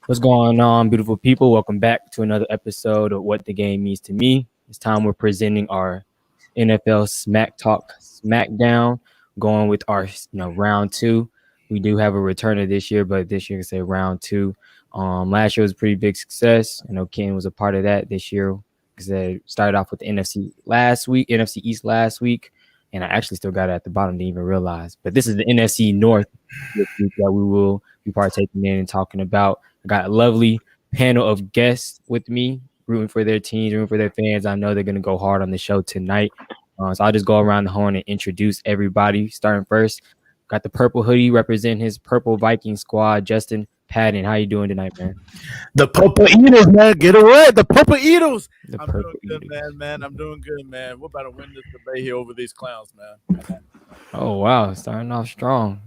What's going on, beautiful people? Welcome back to another episode of What the Game Means to Me. This time we're presenting our NFL SmackTalk SmackDown, going with our round two. We do have a returner this year, but this year I can say round two. Last year was a pretty big success. I know Ken was a part of that this year because they started off with the NFC East last week, and I actually still got it at the bottom, didn't even realize. But this is the NFC North this week that we will be partaking in and talking about. I got a lovely panel of guests with me, rooting for their teams, rooting for their fans. I know they're going to go hard on the show tonight. So I'll just go around the horn and introduce everybody. Starting first, got the purple hoodie representing his purple Viking squad, Justin Patton. How you doing tonight, man? The Purple Eaters, man. Get away. The Purple Eaters. I'm doing good, man. I'm doing good, man. We're about to win this debate here over these clowns, man. Oh, wow. Starting off strong.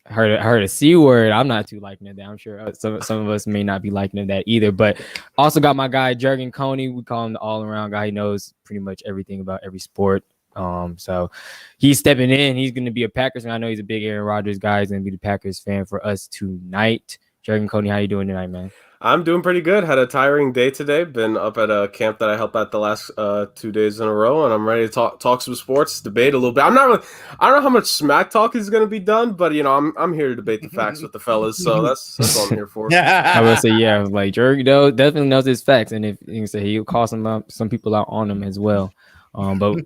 I heard a C word. I'm not too liking that. I'm sure some of us may not be liking that either. But also got my guy Jurgen Coney. We call him the all-around guy. He knows pretty much everything about every sport. So he's stepping in. He's going to be a Packers fan. I know he's a big Aaron Rodgers guy. He's going to be the Packers fan for us tonight. Jurgen Coney, how you doing tonight, man? I'm doing pretty good. Had a tiring day today. Been up at a camp that I helped at the last 2 days in a row, and I'm ready to talk some sports, debate a little bit. I don't know how much smack talk is going to be done, but I'm here to debate the facts with the fellas, so that's what I'm here for. I would say like Jurgen though definitely knows his facts, and if you can say he'll call some people out on them as well. But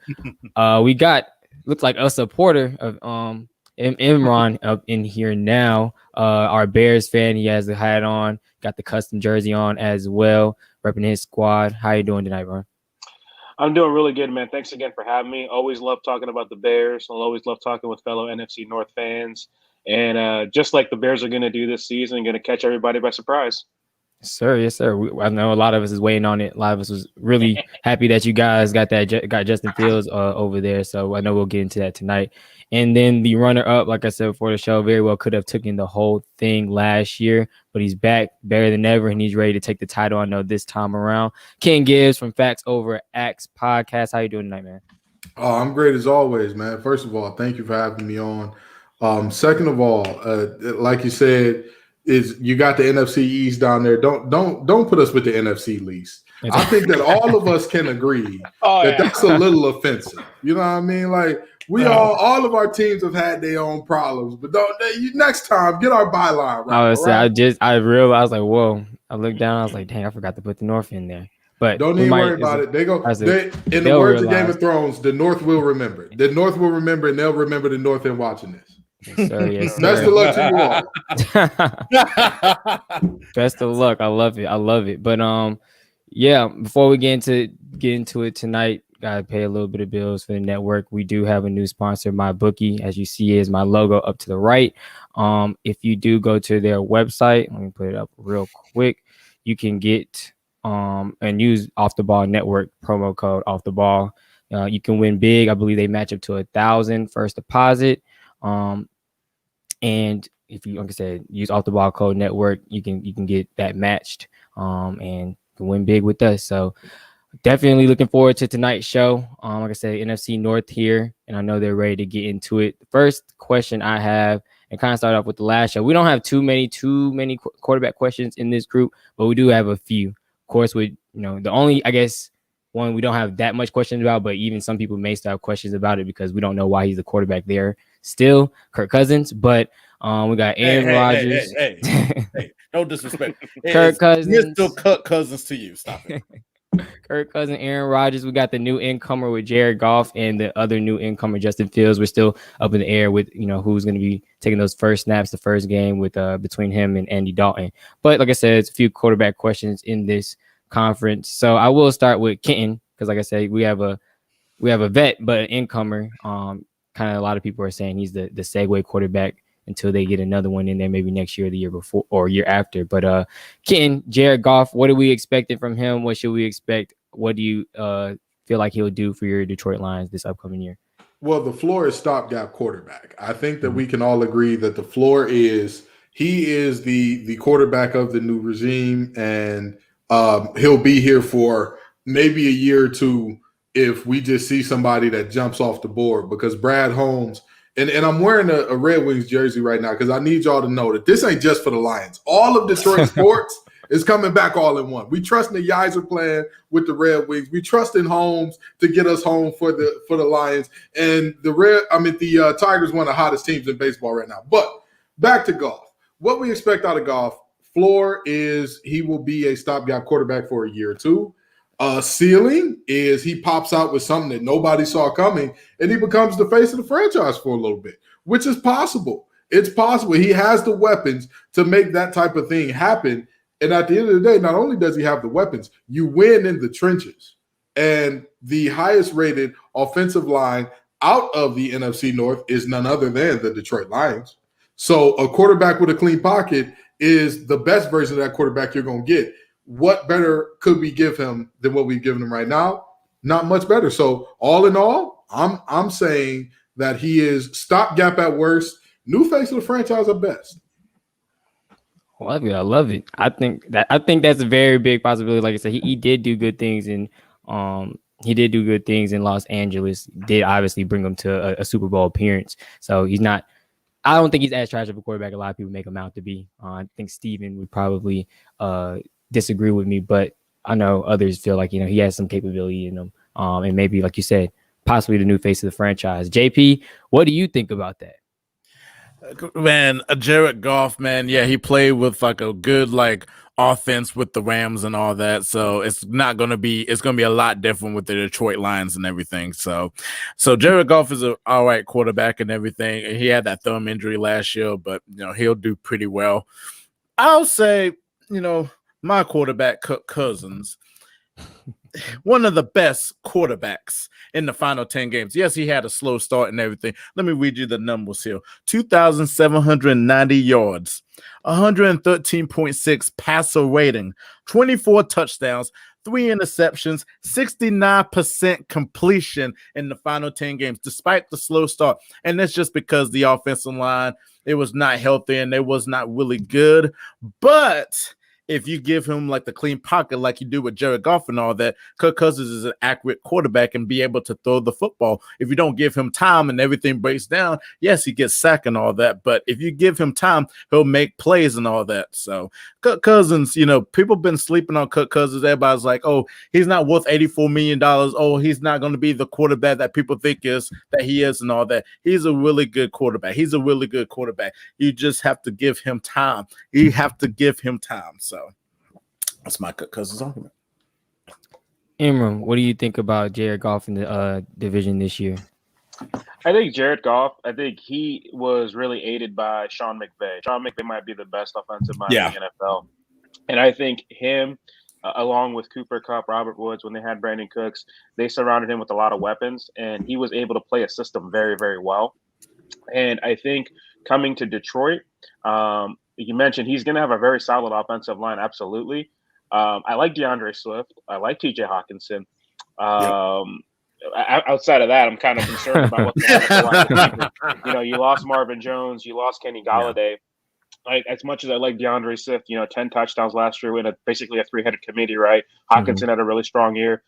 we got looks like a supporter of Imran up in here now. Our Bears fan, he has the hat on, got the custom jersey on as well, repping his squad. How you doing tonight, bro? I'm doing really good, man. Thanks again for having me. Always love talking about the Bears. I'll always love talking with fellow NFC North fans. And just like the Bears are going to do this season, going to catch everybody by surprise. Yes, sir. I know a lot of us is waiting on it. A lot of us was really happy that you guys got Justin Fields over there. So I know we'll get into that tonight. And then the runner-up, like I said before the show, very well could have taken the whole thing last year, but he's back better than ever, and he's ready to take the title. I know this time around. Ken Gibbs from Facts Over Axe Podcast. How you doing tonight, man? Oh, I'm great as always, man. First of all, thank you for having me on. Second of all, like you said, is you got the NFC East down there. Don't put us with the NFC least. I think that all of us can agree that's a little offensive. You know what I mean? Like all of our teams have had their own problems, but next time get our byline right. I would say I realized like, whoa. I looked down, I was like, dang, I forgot to put the North in there. But don't even worry about it. In the words of Game of Thrones, the North will remember. The North will remember, and they'll remember the North in watching this. Yes, sir. Yes, sir. Best of luck to you all. Best of luck. I love it. But yeah, before we get into it tonight, gotta pay a little bit of bills for the network. We do have a new sponsor, MyBookie. As you see, is my logo up to the right. If you do go to their website, let me put it up real quick. You can get and use Off the Ball Network promo code Off the Ball. You can win big. I believe they match up to $1,000 first deposit. And if you, like I said, use Off the Ball Code Network, you can get that matched and can win big with us. So definitely looking forward to tonight's show. Like I said, NFC North here, and I know they're ready to get into it. The first question I have, and kind of start off with the last show, we don't have too many quarterback questions in this group, but we do have a few. Of course, with the only, I guess, one we don't have that much questions about, but even some people may still have questions about it because we don't know why he's the quarterback there still, Kirk Cousins. But we got Aaron Rodgers. Hey, no disrespect. Kirk Cousins. We're still Kirk Cousins to you. Stop it. Kirk Cousins, Aaron Rodgers. We got the new incomer with Jared Goff and the other new incomer, Justin Fields. We're still up in the air with who's going to be taking those first snaps the first game with between him and Andy Dalton. But like I said, it's a few quarterback questions in this conference. So I will start with Kenton because, like I said, we have a vet, but an incomer. Kind of a lot of people are saying he's the segue quarterback until they get another one in there, maybe next year, or the year before, or year after. But Kenton, Jared Goff, what are we expecting from him? What should we expect? What do you feel like he'll do for your Detroit Lions this upcoming year? Well, the floor is stopgap quarterback. I think that we can all agree that the floor is he is the quarterback of the new regime, and he'll be here for maybe a year or two if we just see somebody that jumps off the board, because Brad Holmes And I'm wearing a Red Wings jersey right now because I need y'all to know that this ain't just for the Lions. All of Detroit sports is coming back all in one. We trust the Yizer plan with the Red Wings. We trust in Holmes to get us home for the Lions. And the Tigers, one of the hottest teams in baseball right now. But back to golf. What we expect out of golf, floor is he will be a stopgap quarterback for a year or two. Ceiling is he pops out with something that nobody saw coming and he becomes the face of the franchise for a little bit, which is possible. It's possible. He has the weapons to make that type of thing happen. And at the end of the day, not only does he have the weapons, you win in the trenches. And the highest rated offensive line out of the NFC North is none other than the Detroit Lions. So a quarterback with a clean pocket is the best version of that quarterback you're going to get. What better could we give him than what we've given him right now? Not much better. So all in all, I'm saying that he is stopgap at worst, new face of the franchise at best. I love it. I think that's a very big possibility. Like I said, he did do good things in Los Angeles. Did obviously bring him to a Super Bowl appearance. So he's not. I don't think he's as trash of a quarterback a lot of people make him out to be. I think Steven would probably disagree with me, but I know others feel like he has some capability in him, and maybe like you said, possibly the new face of the franchise. JP, what do you think about that? Man, Jared Goff, man, yeah, he played with like a good offense with the Rams and all that. So it's gonna be a lot different with the Detroit Lions and everything. So Jared Goff is an all right quarterback and everything. He had that thumb injury last year, but he'll do pretty well. I'll say, my quarterback, Kirk Cousins, one of the best quarterbacks in the final 10 games. Yes, he had a slow start and everything. Let me read you the numbers here. 2,790 yards, 113.6 passer rating, 24 touchdowns, 3 interceptions, 69% completion in the final 10 games, despite the slow start. And that's just because the offensive line, it was not healthy and it was not really good. But if you give him the clean pocket like you do with Jared Goff and all that, Kirk Cousins is an accurate quarterback and be able to throw the football. If you don't give him time and everything breaks down, yes, he gets sacked and all that. But if you give him time, he'll make plays and all that. So Kirk Cousins, people been sleeping on Kirk Cousins. Everybody's like, oh, he's not worth $84 million. Oh, he's not going to be the quarterback that people think that he is and all that. He's a really good quarterback. You just have to give him time. So that's my Kirk Cousins argument. Imran, what do you think about Jared Goff in the division this year? I think Jared Goff, he was really aided by Sean McVay. Sean McVay might be the best offensive mind in the NFL. And I think him, along with Cooper Kupp, Robert Woods, when they had Brandon Cooks, they surrounded him with a lot of weapons, and he was able to play a system very, very well. And I think coming to Detroit, you mentioned he's going to have a very solid offensive line, absolutely. I like DeAndre Swift. I like TJ Hawkinson. Outside of that, I'm kind of concerned about what's going on. You lost Marvin Jones. You lost Kenny Galladay. As much as I like DeAndre Swift, 10 touchdowns last year with basically a three-headed committee, right? Hawkinson had a really strong year.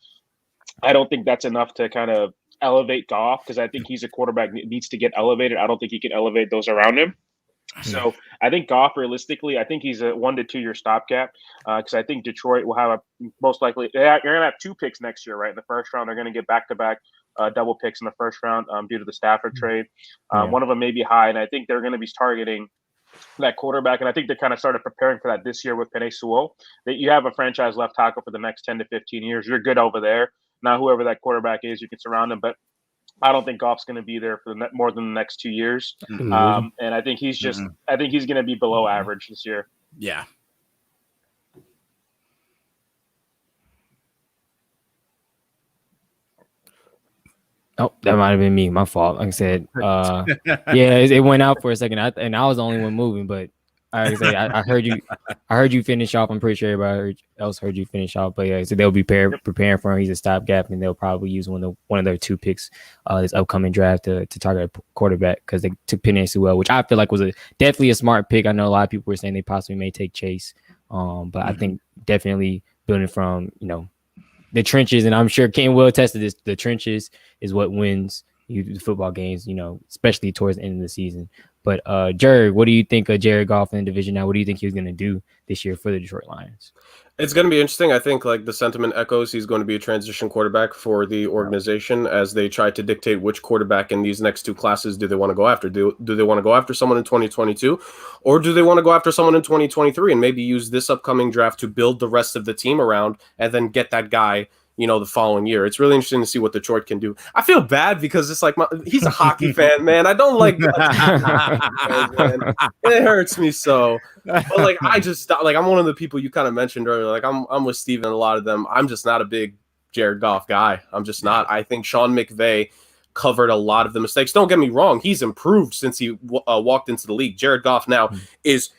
I don't think that's enough to kind of elevate Goff because I think he's a quarterback that needs to get elevated. I don't think he can elevate those around him. So I think Goff, realistically, I think he's a 1 to 2 year stopgap because I think Detroit will have most likely you're going to have 2 picks next year, right? In the first round, they're going to get back-to-back double picks in the first round due to the Stafford trade. One of them may be high, and I think they're going to be targeting that quarterback, and I think they kind of started preparing for that this year with Penei Sewell. That you have a franchise left tackle for the next 10 to 15 years. You're good over there. Now, whoever that quarterback is, you can surround him, but I don't think Goff's going to be there for more than the next 2 years. And I think he's I think he's going to be below average this year. Yeah. Oh, that might have been me. My fault. Like I said, it went out for a second, and I was the only one moving. But I heard you. I heard you finish off. I'm pretty sure everybody else heard you finish off. But yeah, so they'll be preparing for him. He's a stopgap, and they'll probably use one of their 2 picks this upcoming draft to target a quarterback because they took Penei Sewell, which I feel like was definitely a smart pick. I know a lot of people were saying they possibly may take Chase, but I think definitely building from the trenches, and I'm sure Ken will attest to this. The trenches is what wins the football games, especially towards the end of the season. But Jared, what do you think of Jared Goff in the division now? What do you think he's going to do this year for the Detroit Lions? It's going to be interesting. I think like the sentiment echoes, he's going to be a transition quarterback for the organization as they try to dictate which quarterback in these next two classes do they want to go after. Do they want to go after someone in 2022 or do they want to go after someone in 2023 and maybe use this upcoming draft to build the rest of the team around and then get that guy the following year? It's really interesting to see what Detroit can do. I feel bad because it's like he's a hockey fan, man. I don't like man. It hurts me so. But like I'm one of the people you kind of mentioned earlier. Like I'm with Steven and a lot of them. I'm just not a big Jared Goff guy. I'm just not. I think Sean McVay covered a lot of the mistakes. Don't get me wrong. He's improved since he walked into the league. Jared Goff now is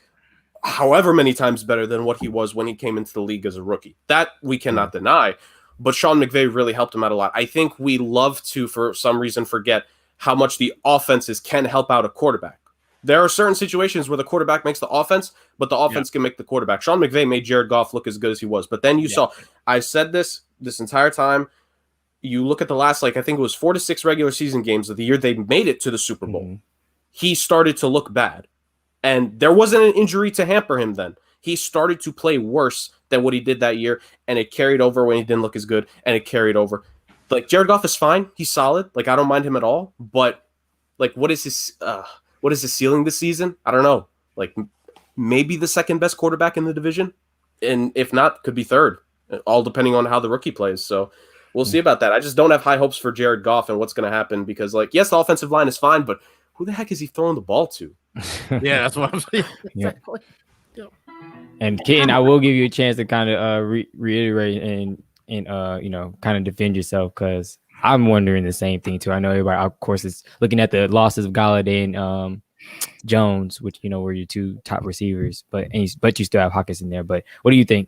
however many times better than what he was when he came into the league as a rookie. That we cannot deny. But Sean McVay really helped him out a lot. I think we love to, for some reason, forget how much the offenses can help out a quarterback. There are certain situations where the quarterback makes the offense, but the offense can make the quarterback. Sean McVay made Jared Goff look as good as he was. But then you saw, I said this entire time, you look at the last, I think it was 4 to 6 regular season games of the year they made it to the Super Bowl. Mm-hmm. He started to look bad. And there wasn't an injury to hamper him then. He started to play worse than what he did that year, and it carried over when he didn't look as good, and it carried over. Like, Jared Goff is fine. He's solid. Like, I don't mind him at all. But, what is his ceiling this season? I don't know. Like, maybe the second best quarterback in the division, and if not, could be third, all depending on how the rookie plays. So we'll see about that. I just don't have high hopes for Jared Goff and what's going to happen because, yes, the offensive line is fine, but who the heck is he throwing the ball to? Yeah, that's what I'm saying. Exactly. Yeah. And Keaton, I will give you a chance to kind of reiterate and kind of defend yourself because I'm wondering the same thing too. I know everybody, of course, is looking at the losses of Galladay and Jones, which were your two top receivers, but you still have Hawkins in there. But what do you think?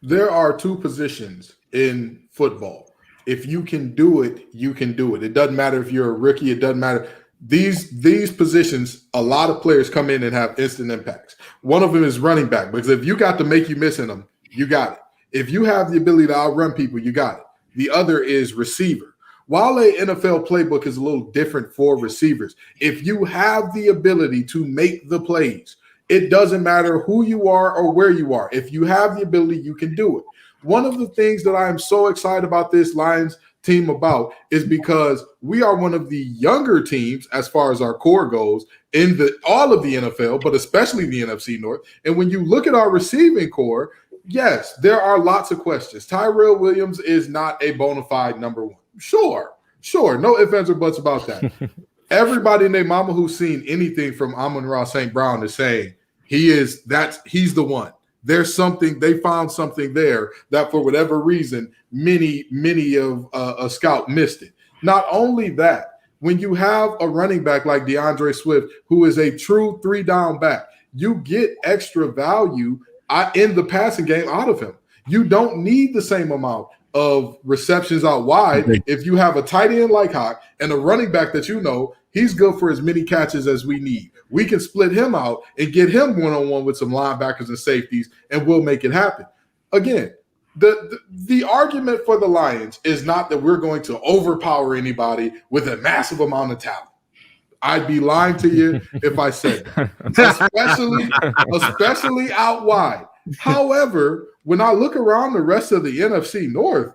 There are two positions in football. If you can do it, you can do it. It doesn't matter if you're a rookie. It doesn't matter. These positions, a lot of players come in and have instant impacts. One of them is running back, because if you got to make you miss in them, you got it. If you have the ability to outrun people, you got it. The other is receiver. While a NFL playbook is a little different for receivers, if you have the ability to make the plays, it doesn't matter who you are or where you are. If you have the ability, you can do it. One of the things that I am so excited about this Lions team about is because we are one of the younger teams as far as our core goes in all of the NFL, but especially the NFC North. And when you look at our receiving core, yes, there are lots of questions. Tyrell Williams is not a bona fide number one. Sure. No ifs, ands, or buts about that. Everybody and their mama who's seen anything from Amon-Ra St. Brown is saying he's the one. There's something, they found something there that for whatever reason, many of a scout missed it. Not only that, when you have a running back like DeAndre Swift, who is a true 3-down back, you get extra value in the passing game out of him. You don't need the same amount of receptions out wide if you have a tight end like Hawk and a running back that he's good for as many catches as we need. We can split him out and get him one-on-one with some linebackers and safeties, and we'll make it happen. Again, the argument for the Lions is not that we're going to overpower anybody with a massive amount of talent. I'd be lying to you if I said that, especially out wide. However, when I look around the rest of the NFC North,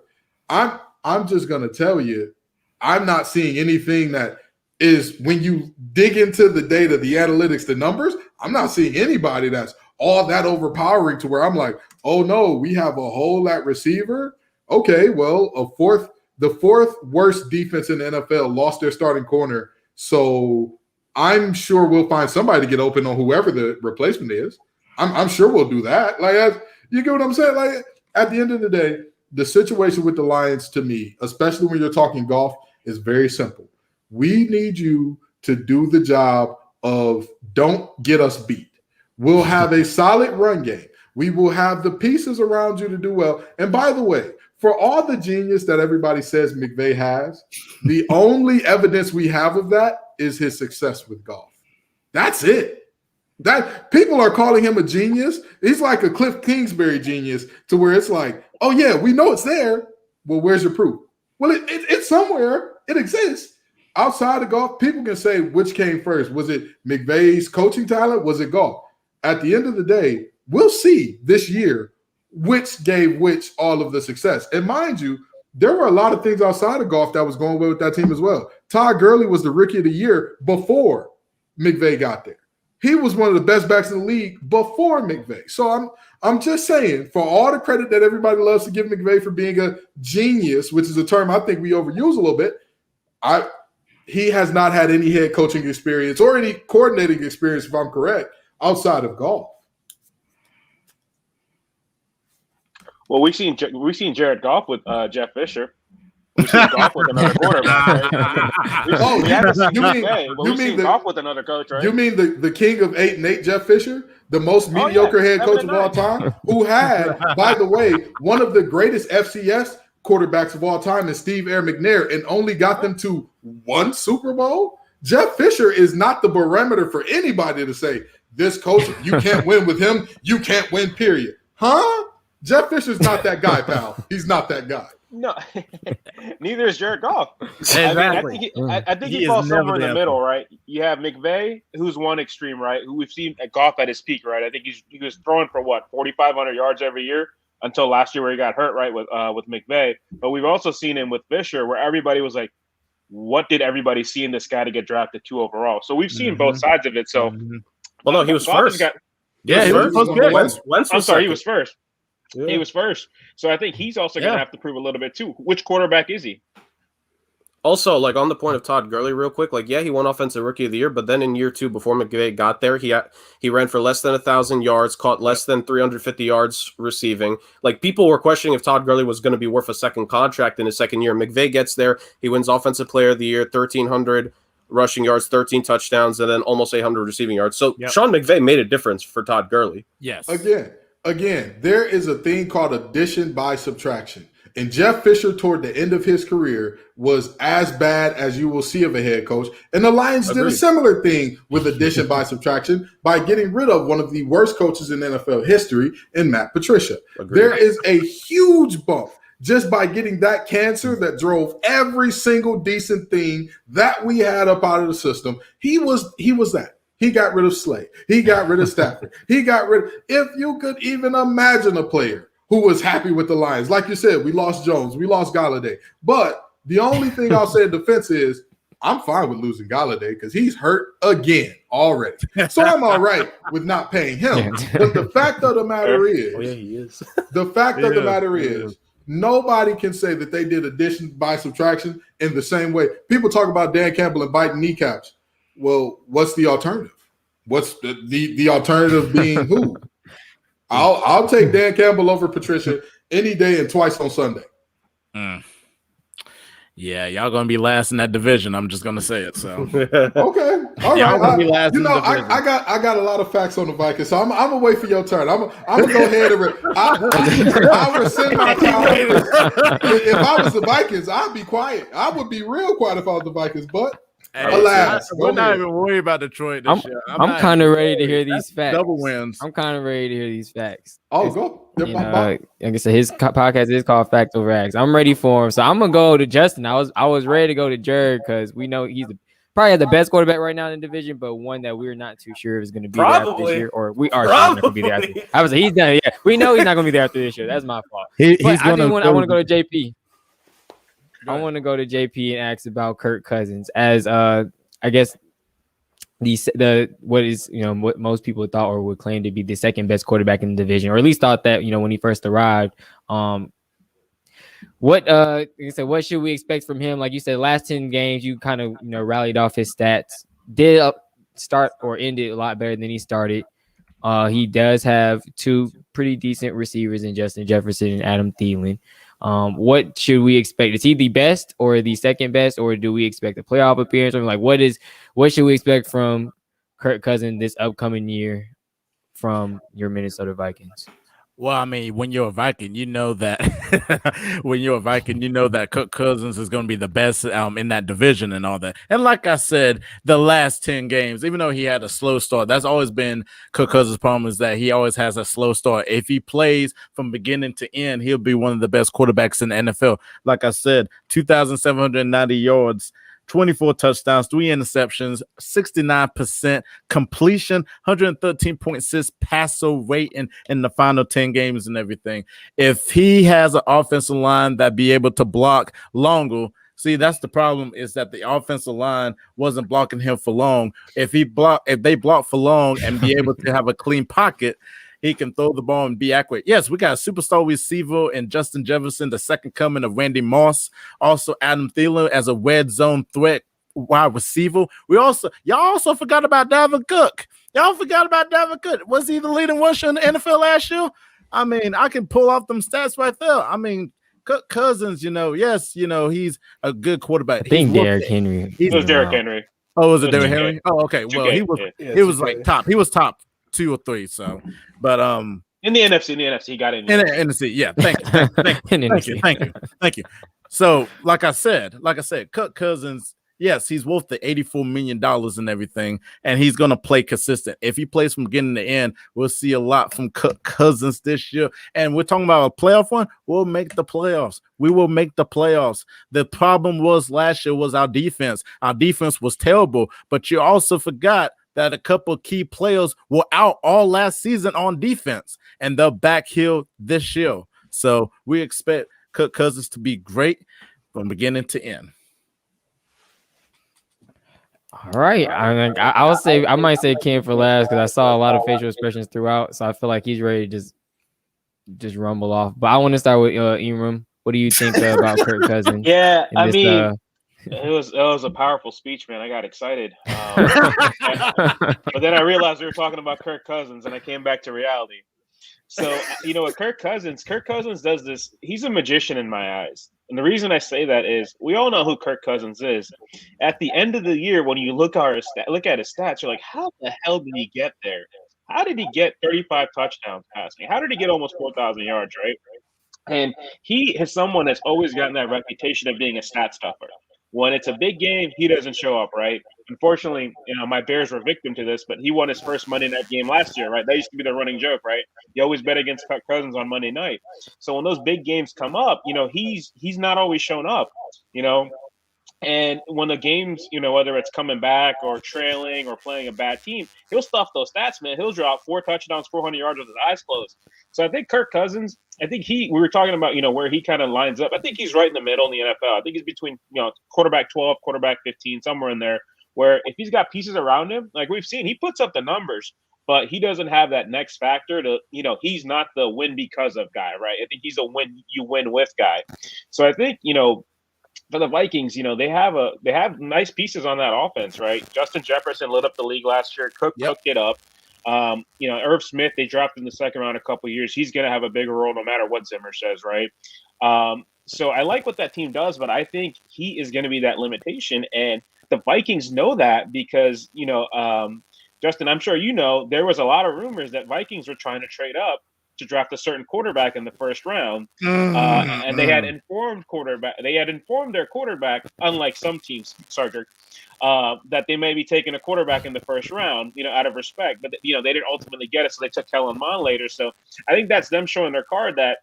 I'm just going to tell you, I'm not seeing anything that is, when you dig into the data, the analytics, the numbers, I'm not seeing anybody that's all that overpowering to where I'm like, oh no, we have a hole at receiver. Okay, well, the fourth worst defense in the NFL lost their starting corner. So I'm sure we'll find somebody to get open on whoever the replacement is. I'm sure we'll do that. You get what I'm saying? Like, at the end of the day, the situation with the Lions, to me, especially when you're talking golf, is very simple. We need you to do the job of don't get us beat. We'll have a solid run game. We will have the pieces around you to do well. And by the way, for all the genius that everybody says McVay has, the only evidence we have of that is his success with golf. That's it. That people are calling him a genius. He's like a Cliff Kingsbury genius, to where it's like, oh yeah, we know it's there. Well, where's your proof? Well, it's somewhere. It exists. outside of Goff, people can say which came first. Was it McVay's coaching talent? Was it Goff? At the end of the day, we'll see this year which gave which all of the success. And mind you, there were a lot of things outside of Goff that was going well with that team as well. Todd Gurley was the rookie of the year before McVay got there. He was one of the best backs in the league before McVay. So I'm just saying, for all the credit that everybody loves to give McVay for being a genius, which is a term I think we overuse a little bit, he has not had any head coaching experience or any coordinating experience, if I'm correct, outside of Goff. Well, we've seen Jared Goff with Jeff Fisher. We've seen Goff with another quarterback. Right? You mean Goff with another coach, right? You mean the king of 8-8, Jeff Fisher, the most mediocre head coach of all time, who had, by the way, one of the greatest FCS quarterbacks of all time is Steve Air McNair, and only got them to one Super Bowl? Jeff Fisher is not the barometer for anybody to say, this coach, you can't win with him, you can't win, period. Huh? Jeff Fisher's not that guy, pal. He's not that guy. No, neither is Jared Goff. Exactly. I think he falls somewhere in the middle, right? You have McVay, who's one extreme, right? Who we've seen at Goff at his peak, right? I think he was throwing for 4,500 yards every year until last year where he got hurt, right, with McVay. But we've also seen him with Fisher, where everybody was like, "What did everybody see in this guy to get drafted 2 overall?" So we've seen both sides of it. So, well, no, he was Goff first. He was first. Yeah. He was first. So I think he's also going to have to prove a little bit too. Which quarterback is he? Also, like on the point of Todd Gurley real quick, like, yeah, he won Offensive Rookie of the Year, but then in year 2, before McVay got there, he ran for less than 1,000 yards, caught less than 350 yards receiving. Like, people were questioning if Todd Gurley was going to be worth a second contract in his second year. McVay gets there, he wins Offensive Player of the Year, 1,300 rushing yards, 13 touchdowns, and then almost 800 receiving yards. So Sean McVay made a difference for Todd Gurley. Yes. Again, there is a thing called addition by subtraction. And Jeff Fisher, toward the end of his career, was as bad as you will see of a head coach. And the Lions did a similar thing with addition by subtraction by getting rid of one of the worst coaches in NFL history in Matt Patricia. There is a huge bump just by getting that cancer that drove every single decent thing that we had up out of the system. He was that. He got rid of Slay. He got rid of Stafford. If you could even imagine a player who was happy with the Lions. Like you said, we lost Jones. We lost Galladay. But the only thing I'll say in defense is I'm fine with losing Galladay because he's hurt again already. So I'm all right with not paying him. But the fact of the matter is, he is. The fact of the matter is, nobody can say that they did addition by subtraction in the same way. People talk about Dan Campbell and biting kneecaps. Well, what's the alternative? What's the alternative being who? I'll take Dan Campbell over Patricia any day and twice on Sunday. Yeah, y'all gonna be last in that division. I'm just gonna say it. So okay, all right. Y'all gonna be last in the division. I got a lot of facts on the Vikings, so I'm gonna wait for your turn. I'm gonna go ahead and I'll rescind my time. If I was the Vikings, I'd be quiet. I would be real quiet if I was the Vikings, but. Alas, we're not even worried about Detroit this year. I'm kind of ready to hear these facts. Double wins. I'm kind of ready to hear these facts. Oh, go. Like I said, his podcast is called Facts Over Acts. I'm ready for him, so I'm gonna go to Justin. I was ready to go to Jared because we know he's probably the best quarterback right now in the division, but one that we're not too sure if is going to be there after this year, or we are sure he's not going to be there after. I was like, he's done. Yeah, we know he's not going to be there after this year. That's my fault. I want to go to JP. I want to go to JP and ask about Kirk Cousins as I guess what most people thought or would claim to be the second best quarterback in the division, or at least thought that when he first arrived. What should we expect from him? Like you said, last 10 games you kind of rallied off his stats. Did start or ended a lot better than he started. He does have 2 pretty decent receivers in Justin Jefferson and Adam Thielen. What should we expect? Is he the best or the second best, or do we expect a playoff appearance? Or what should we expect from Kirk Cousins this upcoming year from your Minnesota Vikings? Well, I mean, when you're a Viking, you know that Kirk Cousins is going to be the best in that division and all that. And like I said, the last 10 games, even though he had a slow start, that's always been Kirk Cousins' problem, is that he always has a slow start. If he plays from beginning to end, he'll be one of the best quarterbacks in the NFL. Like I said, 2,790 yards, 24 touchdowns, 3 interceptions, 69% completion, 113.6 passer rate in the final 10 games and everything. If he has an offensive line that be able to block longer, see, that's the problem, is that the offensive line wasn't blocking him for long. If they block for long and be able to have a clean pocket, he can throw the ball and be accurate. Yes, we got a superstar receiver in Justin Jefferson, the second coming of Randy Moss. Also, Adam Thielen as a red zone threat wide receiver. Y'all also forgot about Dalvin Cook. Was he the leading rusher in the NFL last year? I mean, I can pull off them stats right there. I mean, Cook Cousins, he's a good quarterback. I think Derrick Henry. It was Derrick Henry. Oh, was it Derrick Henry? Oh, okay. Well, he was like top. He was top 2 or 3. So, but in the NFC, he got in. In the NFC, yeah. Thank you. So, like I said, Cook Cousins. Yes, he's worth the $84 million and everything, and he's going to play consistent. If he plays from beginning to end, we'll see a lot from Cook Cousins this year. And we're talking about a playoff one. We'll make the playoffs. We will make the playoffs. The problem was last year was our defense. Our defense was terrible, but you also forgot that a couple of key players were out all last season on defense, and they're back here this year. So we expect Cook Cousins to be great from beginning to end. All right. I might say Ken for last because I saw a lot of facial expressions throughout, so I feel like he's ready to just rumble off. But I want to start with Imram. What do you think about Kirk Cousins? Yeah, I mean, it was a powerful speech, man. I got excited, but then I realized we were talking about Kirk Cousins, and I came back to reality. So, with Kirk Cousins does this. He's a magician in my eyes. And the reason I say that is we all know who Kirk Cousins is. At the end of the year, when you look at his stats, you're like, how the hell did he get there? How did he get 35 touchdowns passing? How did he get almost 4,000 yards, right? And he is someone that's always gotten that reputation of being a stat stuffer. When it's a big game, he doesn't show up, right? Unfortunately, my Bears were victim to this, but he won his first Monday night game last year, right? That used to be the running joke, right? You always bet against Kirk Cousins on Monday night. So when those big games come up, he's not always shown up, And when the games, whether it's coming back or trailing or playing a bad team, he'll stuff those stats, man. He'll drop 4 touchdowns, 400 yards with his eyes closed. So I think Kirk Cousins, we were talking about, where he kind of lines up. I think he's right in the middle in the NFL. I think he's between, quarterback 12, quarterback 15, somewhere in there, where if he's got pieces around him, like we've seen, he puts up the numbers, but he doesn't have that next factor to, he's not the win because of guy, right? I think he's a win with guy. So I think, for the Vikings, they have nice pieces on that offense, right? Justin Jefferson lit up the league last year. Cook cooked it up. Irv Smith, they drafted in the second round a couple of years. He's going to have a bigger role no matter what Zimmer says, right? So I like what that team does, but I think he is going to be that limitation. And the Vikings know that because, Justin, I'm sure there was a lot of rumors that Vikings were trying to trade up to draft a certain quarterback in the first round, and they had informed their quarterback, unlike some teams, Sarger, that they may be taking a quarterback in the first round, out of respect. But they didn't ultimately get it, so they took Kellen Mond later. So I think that's them showing their card that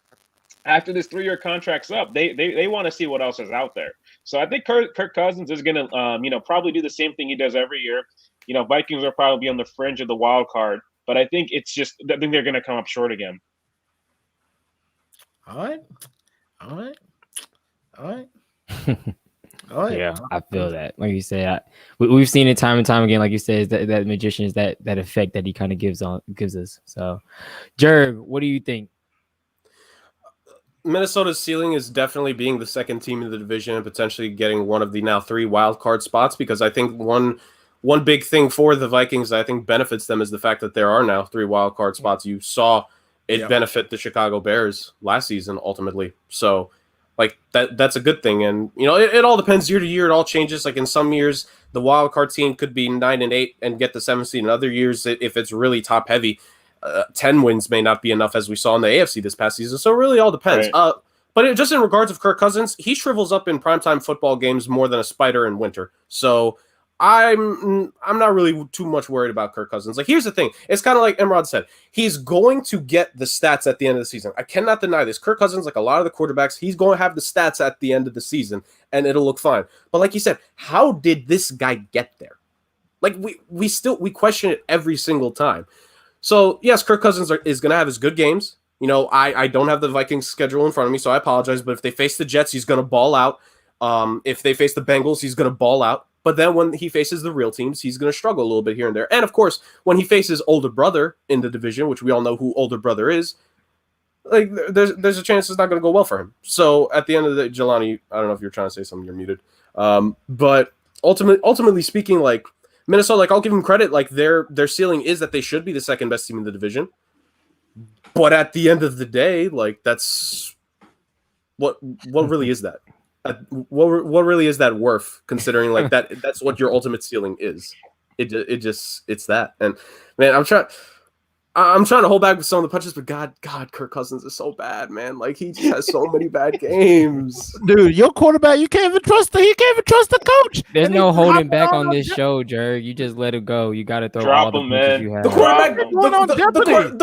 after this 3-year contract's up, they want to see what else is out there. So I think Kirk Cousins is going to probably do the same thing he does every year. Vikings will probably be on the fringe of the wild card. But I think I think they're going to come up short again. All right. Yeah, I feel that. Like you said, we've seen it time and time again. Like you said, that magician is that effect that he kind of gives us. So, Jerg, what do you think? Minnesota's ceiling is definitely being the second team in the division and potentially getting one of the now 3 wild card spots, because I think one big thing for the Vikings that I think benefits them is the fact that there are now 3 wild card spots. You saw it benefit the Chicago Bears last season ultimately. So like that's a good thing. And it all depends year to year. It all changes. Like in some years, the wild card team could be 9-8 and get the 7th seed. In other years, if it's really top heavy, 10 wins may not be enough, as we saw in the AFC this past season. So it really all depends. Right. But just in regards of Kirk Cousins, he shrivels up in primetime football games more than a spider in winter. So I'm not really too much worried about Kirk Cousins. Like, here's the thing. It's kind of like Emrod said. He's going to get the stats at the end of the season. I cannot deny this. Kirk Cousins, like a lot of the quarterbacks, he's going to have the stats at the end of the season, and it'll look fine. But like you said, how did this guy get there? Like, we question it every single time. So, yes, Kirk Cousins is going to have his good games. You know, I don't have the Vikings schedule in front of me, so I apologize. But if they face the Jets, he's going to ball out. If they face the Bengals, he's going to ball out. But then when he faces the real teams, he's going to struggle a little bit here and there. And, of course, when he faces older brother in the division, which we all know who older brother is, like there's a chance it's not going to go well for him. So at the end of the day, Jelani, I don't know if you're trying to say something, you're muted. But ultimately speaking, like Minnesota, like I'll give them credit, like their ceiling is that they should be the second best team in the division. But at the end of the day, like that's what really is that? What really is that worth, considering like that's what your ultimate ceiling is. It's that. And man, I'm trying to hold back with some of the punches, but God, Kirk Cousins is so bad, man. Like he just has so many bad games. Dude, your quarterback, you can't even trust the coach. There's no holding back on this show, Jerry. You just let it go. You got to throw all the punches you have. The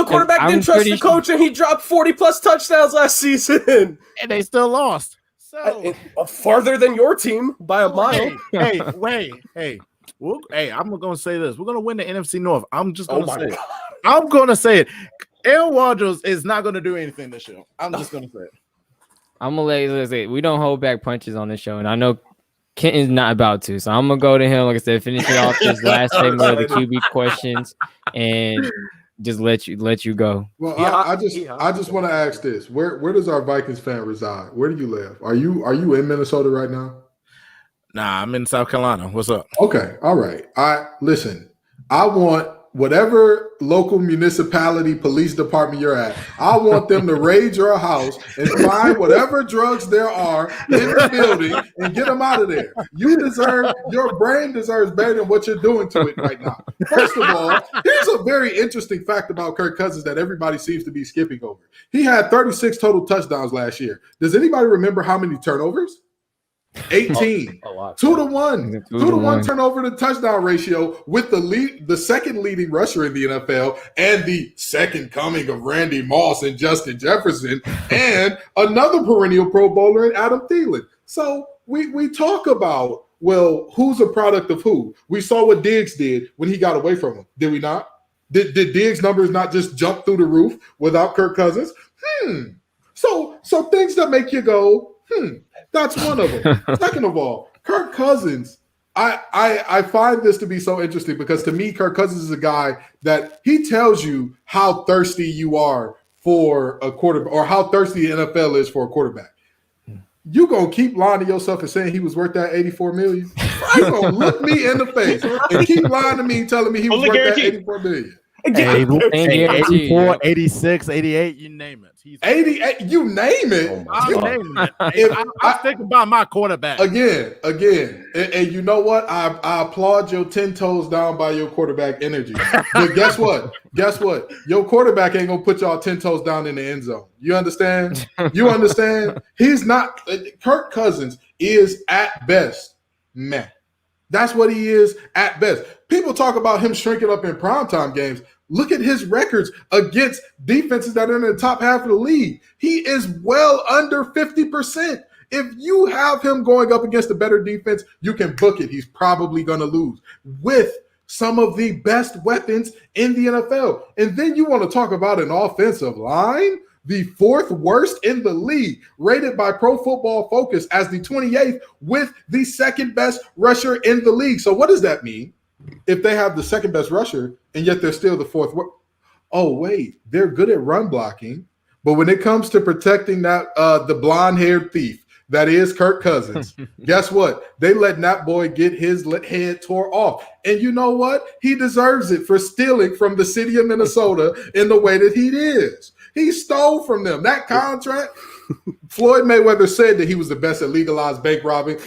quarterback didn't trust the coach, and he dropped 40+ touchdowns last season, and they still lost. So farther than your team by a mile. Hey, I'm gonna say this: we're gonna win the NFC North. I'm just gonna say it. I'm gonna say it. Aaron Rodgers is not gonna do anything this year. I'm just gonna say it. I'm gonna let you say we don't hold back punches on this show, and I know Kenton's not about to, so I'm gonna go to him. Like I said, finishing off this last segment of the QB questions, and just let you go. Well, I just want to ask this: where does our Vikings fan reside? Where do you live? Are you in Minnesota right now? Nah, I'm in South Carolina. What's up? Okay, all right. Listen. I want whatever local municipality police department you're at. I want them to raid your house and find whatever drugs there are in the building and get them out of there. Your brain deserves better than what you're doing to it right now. First of all, here's a very interesting fact about Kirk Cousins that everybody seems to be skipping over. He had 36 total touchdowns last year. Does anybody remember how many turnovers? 18. 2-to-1 turnover to touchdown ratio with the second leading rusher in the NFL and the second coming of Randy Moss and Justin Jefferson and another perennial Pro Bowler in Adam Thielen. So we talk about, well, who's a product of who? We saw what Diggs did when he got away from him. Did we not? Did Diggs' numbers not just jump through the roof without Kirk Cousins? So things that make you go, that's one of them. Second of all, Kirk Cousins, I find this to be so interesting because to me, Kirk Cousins is a guy that he tells you how thirsty you are for a quarterback or how thirsty the NFL is for a quarterback. You gonna keep lying to yourself and saying he was worth that $84 million? You gonna look me in the face and keep lying to me, telling me he was worth that $84 million? 84, 86, 88, you name it. He's 88, you name it. I'm naming it. I think about my quarterback. Again. And you know what? I applaud your 10 toes down by your quarterback energy. But guess what? Your quarterback ain't gonna put y'all 10 toes down in the end zone. You understand? He's not. Kirk Cousins is at best meh. That's what he is at best. People talk about him shrinking up in primetime games. Look at his records against defenses that are in the top half of the league. He is well under 50%. If you have him going up against a better defense, you can book it. He's probably going to lose with some of the best weapons in the NFL. And then you want to talk about an offensive line? The fourth worst in the league, rated by Pro Football Focus as the 28th with the second best rusher in the league. So what does that mean? If they have the second best rusher and yet they're still the fourth. Oh, wait, they're good at run blocking. But when it comes to protecting that the blonde-haired thief that is Kirk Cousins, guess what? They let that boy get his head tore off. And you know what? He deserves it for stealing from the city of Minnesota in the way that he is. He stole from them. That contract, Floyd Mayweather said that he was the best at legalized bank robbing.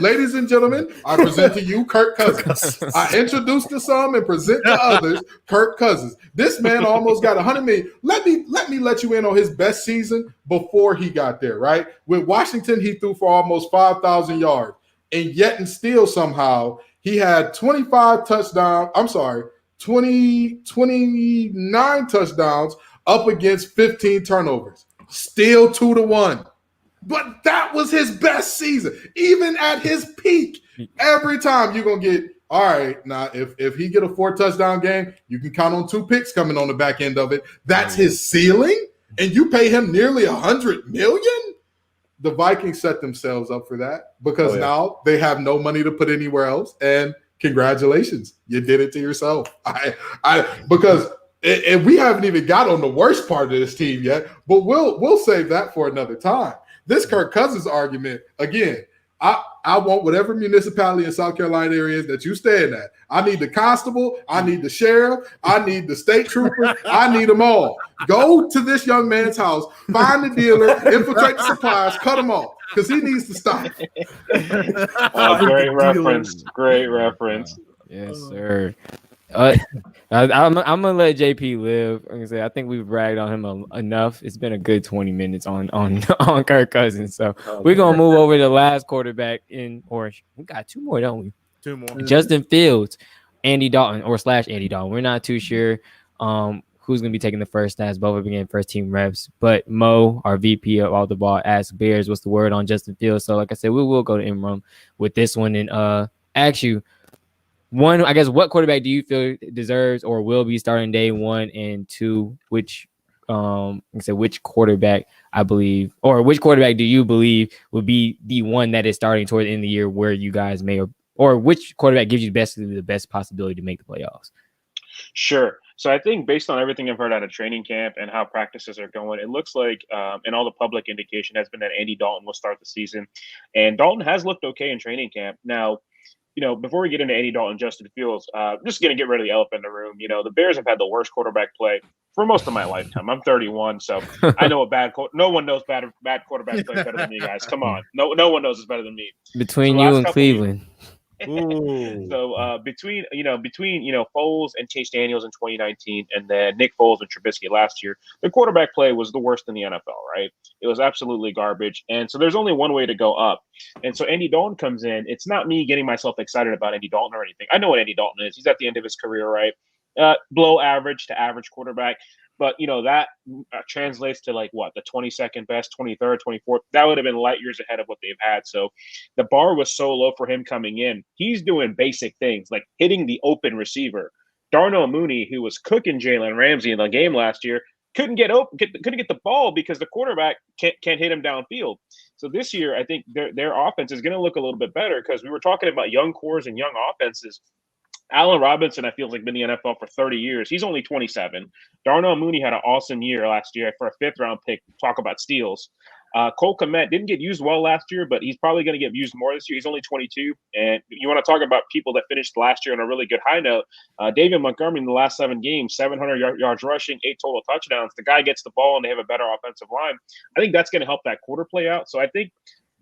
Ladies and gentlemen, I present to you Kirk Cousins. I introduce to some and present to others Kirk Cousins. This man almost got $100 million. Let me let you in on his best season before he got there, right? With Washington, he threw for almost 5,000 yards. And yet and still somehow he had 29 touchdowns up against 15 turnovers. Still 2-1. But that was his best season. Even at his peak, every time you're going to get, all right, now if he get a 4-touchdown game, you can count on 2 picks coming on the back end of it. That's his ceiling, and you pay him nearly $100 million? The Vikings set themselves up for that because now they have no money to put anywhere else. And congratulations, you did it to yourself. Because we haven't even got on the worst part of this team yet, but we'll save that for another time. This Kirk Cousins argument, again, I want whatever municipality in South Carolina area is that you stand at. I need the constable. I need the sheriff. I need the state trooper. I need them all. Go to this young man's house, find the dealer, infiltrate the supplies, cut them off because he needs to stop. Great reference. Great reference. Yes, sir. I'm gonna let JP live. Like I say, I think we've bragged on him enough. It's been a good 20 minutes on Kirk Cousins. So we're gonna move over to the last quarterback in orange. We got 2 more, don't we? 2 more. Justin Fields, Andy Dalton / Andy Dalton. We're not too sure who's gonna be taking the first snaps. Both are being first team reps. But Mo, our VP of all the ball, asked Bears what's the word on Justin Fields. So like I said, we will go to Imran with this one and ask you. One, I guess, what quarterback do you feel deserves or will be starting day 1, and 2, which quarterback which quarterback do you believe would be the one that is starting toward the end of the year where you guys may or which quarterback gives you the best possibility to make the playoffs? Sure. So I think based on everything I've heard out of training camp and how practices are going, it looks like, and all the public indication has been that Andy Dalton will start the season. And Dalton has looked okay in training camp. Now, before we get into Andy Dalton, Justin Fields, I'm just going to get rid of the elephant in the room. The Bears have had the worst quarterback play for most of my lifetime. I'm 31, so I know no one knows bad quarterback play better than me, guys. Come on. No one knows it's better than me. Between you and Cleveland. So between Foles and Chase Daniels in 2019 and then Nick Foles and Trubisky last year, the quarterback play was the worst in the NFL, right? It was absolutely garbage. And so there's only one way to go up. And so Andy Dalton comes in. It's not me getting myself excited about Andy Dalton or anything. I know what Andy Dalton is. He's at the end of his career, right? Below average to average quarterback. But, that translates to the 22nd best, 23rd, 24th. That would have been light years ahead of what they've had. So the bar was so low for him coming in. He's doing basic things like hitting the open receiver. Darnell Mooney, who was cooking Jalen Ramsey in the game last year, couldn't get the ball because the quarterback can't hit him downfield. So this year, I think their offense is going to look a little bit better because we were talking about young cores and young offenses. Allen Robinson, I feel like, been in the NFL for 30 years. He's only 27. Darnell Mooney had an awesome year last year for a 5th-round pick. Talk about steals. Cole Kmet didn't get used well last year, but he's probably going to get used more this year. He's only 22. And you want to talk about people that finished last year on a really good high note. David Montgomery in the last 7 games, 700 yards rushing, 8 total touchdowns. The guy gets the ball and they have a better offensive line. I think that's going to help that quarter play out. So I think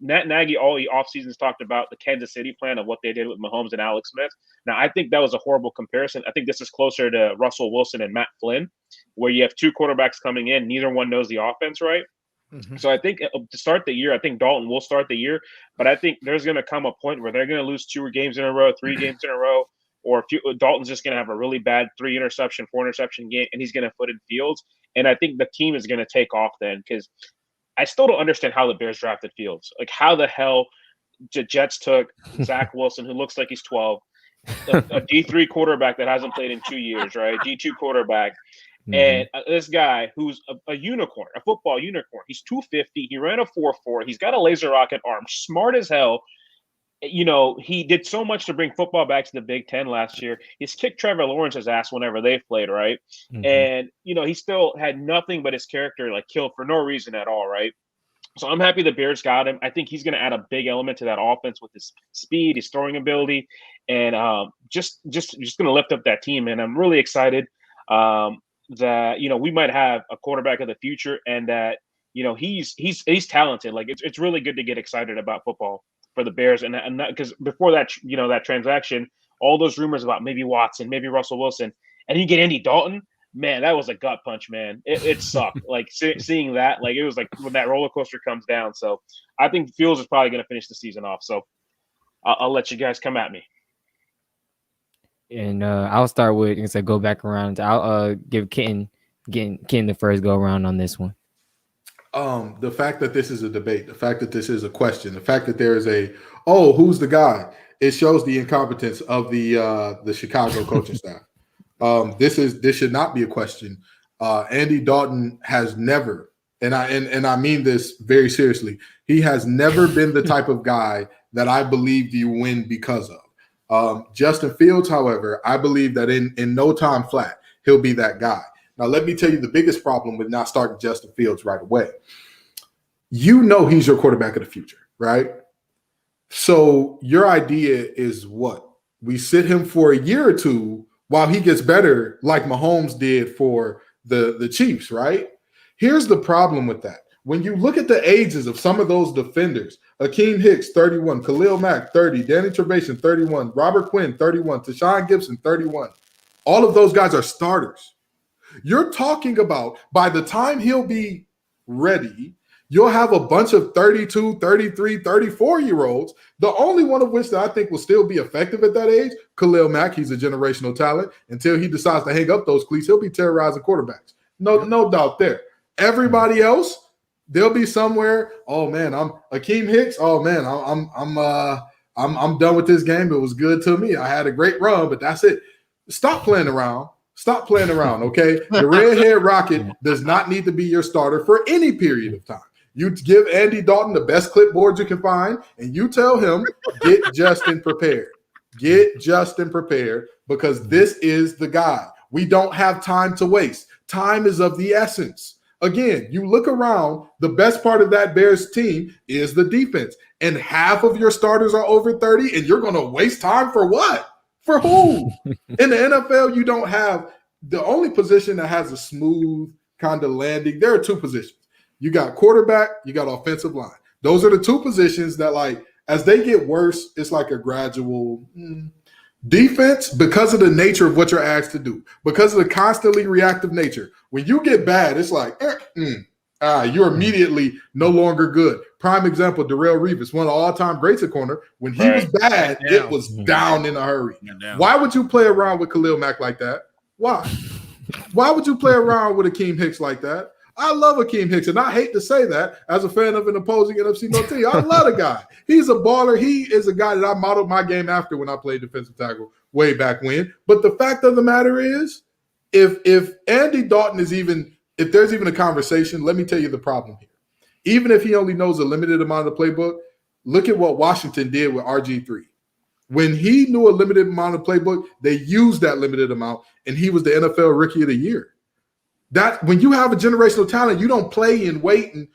Matt Nagy all the offseasons talked about the Kansas City plan of what they did with Mahomes and Alex Smith. Now, I think that was a horrible comparison. I think this is closer to Russell Wilson and Matt Flynn, where you have 2 quarterbacks coming in. Neither one knows the offense right. Mm-hmm. So I think to start the year, I think Dalton will start the year. But I think there's going to come a point where they're going to lose 2 games in a row, 3 games in a row, or Dalton's just going to have a really bad 3-interception, 4-interception game, and he's going to put in Fields. And I think the team is going to take off then because I still don't understand how the Bears drafted Fields. Like, how the hell the Jets took Zach Wilson, who looks like he's 12, a D3 quarterback that hasn't played in 2 years, right? D2 quarterback. Mm-hmm. And this guy who's a unicorn, a football unicorn. He's 250. He ran a 4.4. He's got a laser rocket arm, smart as hell. He did so much to bring football back to the Big Ten last year. He's kicked Trevor Lawrence's ass whenever they've played, right? Mm-hmm. And, he still had nothing but his character, killed for no reason at all, right? So I'm happy the Bears got him. I think he's going to add a big element to that offense with his speed, his throwing ability, and just going to lift up that team. And I'm really excited that, we might have a quarterback of the future and that, he's talented. It's really good to get excited about football for the Bears, and because before that, that transaction, all those rumors about maybe Watson, maybe Russell Wilson, and you get Andy Dalton, man, that was a gut punch, man. It sucked. Seeing that, it was like when that roller coaster comes down. So I think Fields is probably going to finish the season off. So I'll let you guys come at me. And I'll start with, go back around. I'll give Ken the first go around on this one. The fact that this is a debate, the fact that this is a question, the fact that there is who's the guy? It shows the incompetence of the Chicago coaching staff. This should not be a question. Andy Dalton has never, and I mean this very seriously, he has never been the type of guy that I believed you win because of. Justin Fields, however, I believe that in no time flat, he'll be that guy. Now, let me tell you the biggest problem with not starting Justin Fields right away. You know he's your quarterback of the future, right? So your idea is what? We sit him for a year or two while he gets better like Mahomes did for the Chiefs, right? Here's the problem with that. When you look at the ages of some of those defenders, Akeem Hicks, 31, Khalil Mack, 30, Danny Trevathan, 31, Robert Quinn, 31, Tashawn Gibson, 31. All of those guys are starters. You're talking about by the time he'll be ready, you'll have a bunch of 32, 33, 34-year-olds, the only one of which that I think will still be effective at that age, Khalil Mack. He's a generational talent. Until he decides to hang up those cleats, he'll be terrorizing quarterbacks. No doubt there. Everybody else, they'll be somewhere. Oh man, I'm Akeem Hicks. Oh man, I'm done with this game. It was good to me. I had a great run, but that's it. Stop playing around. Stop playing around, okay? The Redhead Rocket does not need to be your starter for any period of time. You give Andy Dalton the best clipboard you can find, and you tell him, get Justin prepared. Get Justin prepared because this is the guy. We don't have time to waste. Time is of the essence. Again, you look around, the best part of that Bears team is the defense, and half of your starters are over 30, and you're going to waste time for what? For who? In the NFL, you don't have the only position that has a smooth kind of landing. There are two positions. You got quarterback, you got offensive line. Those are the two positions that, like, as they get worse, it's like a gradual defense because of the nature of what you're asked to do, because of the constantly reactive nature. When you get bad, it's like, you're immediately no longer good. Prime example, Darrelle Revis, one of the all-time greats at corner. When he was bad, it was down in a hurry. Why would you play around with Khalil Mack like that? Why? Why would you play around with Akeem Hicks like that? I love Akeem Hicks, and I hate to say that as a fan of an opposing NFC North team. I love the guy. He's a baller. He is a guy that I modeled my game after when I played defensive tackle way back when. But the fact of the matter is, if Andy Dalton is if there's even a conversation, let me tell you the problem here. Even if he only knows a limited amount of the playbook, look at what Washington did with RG3. When he knew a limited amount of playbook, they used that limited amount, and he was the NFL Rookie of the Year. That when you have a generational talent, you don't play and wait and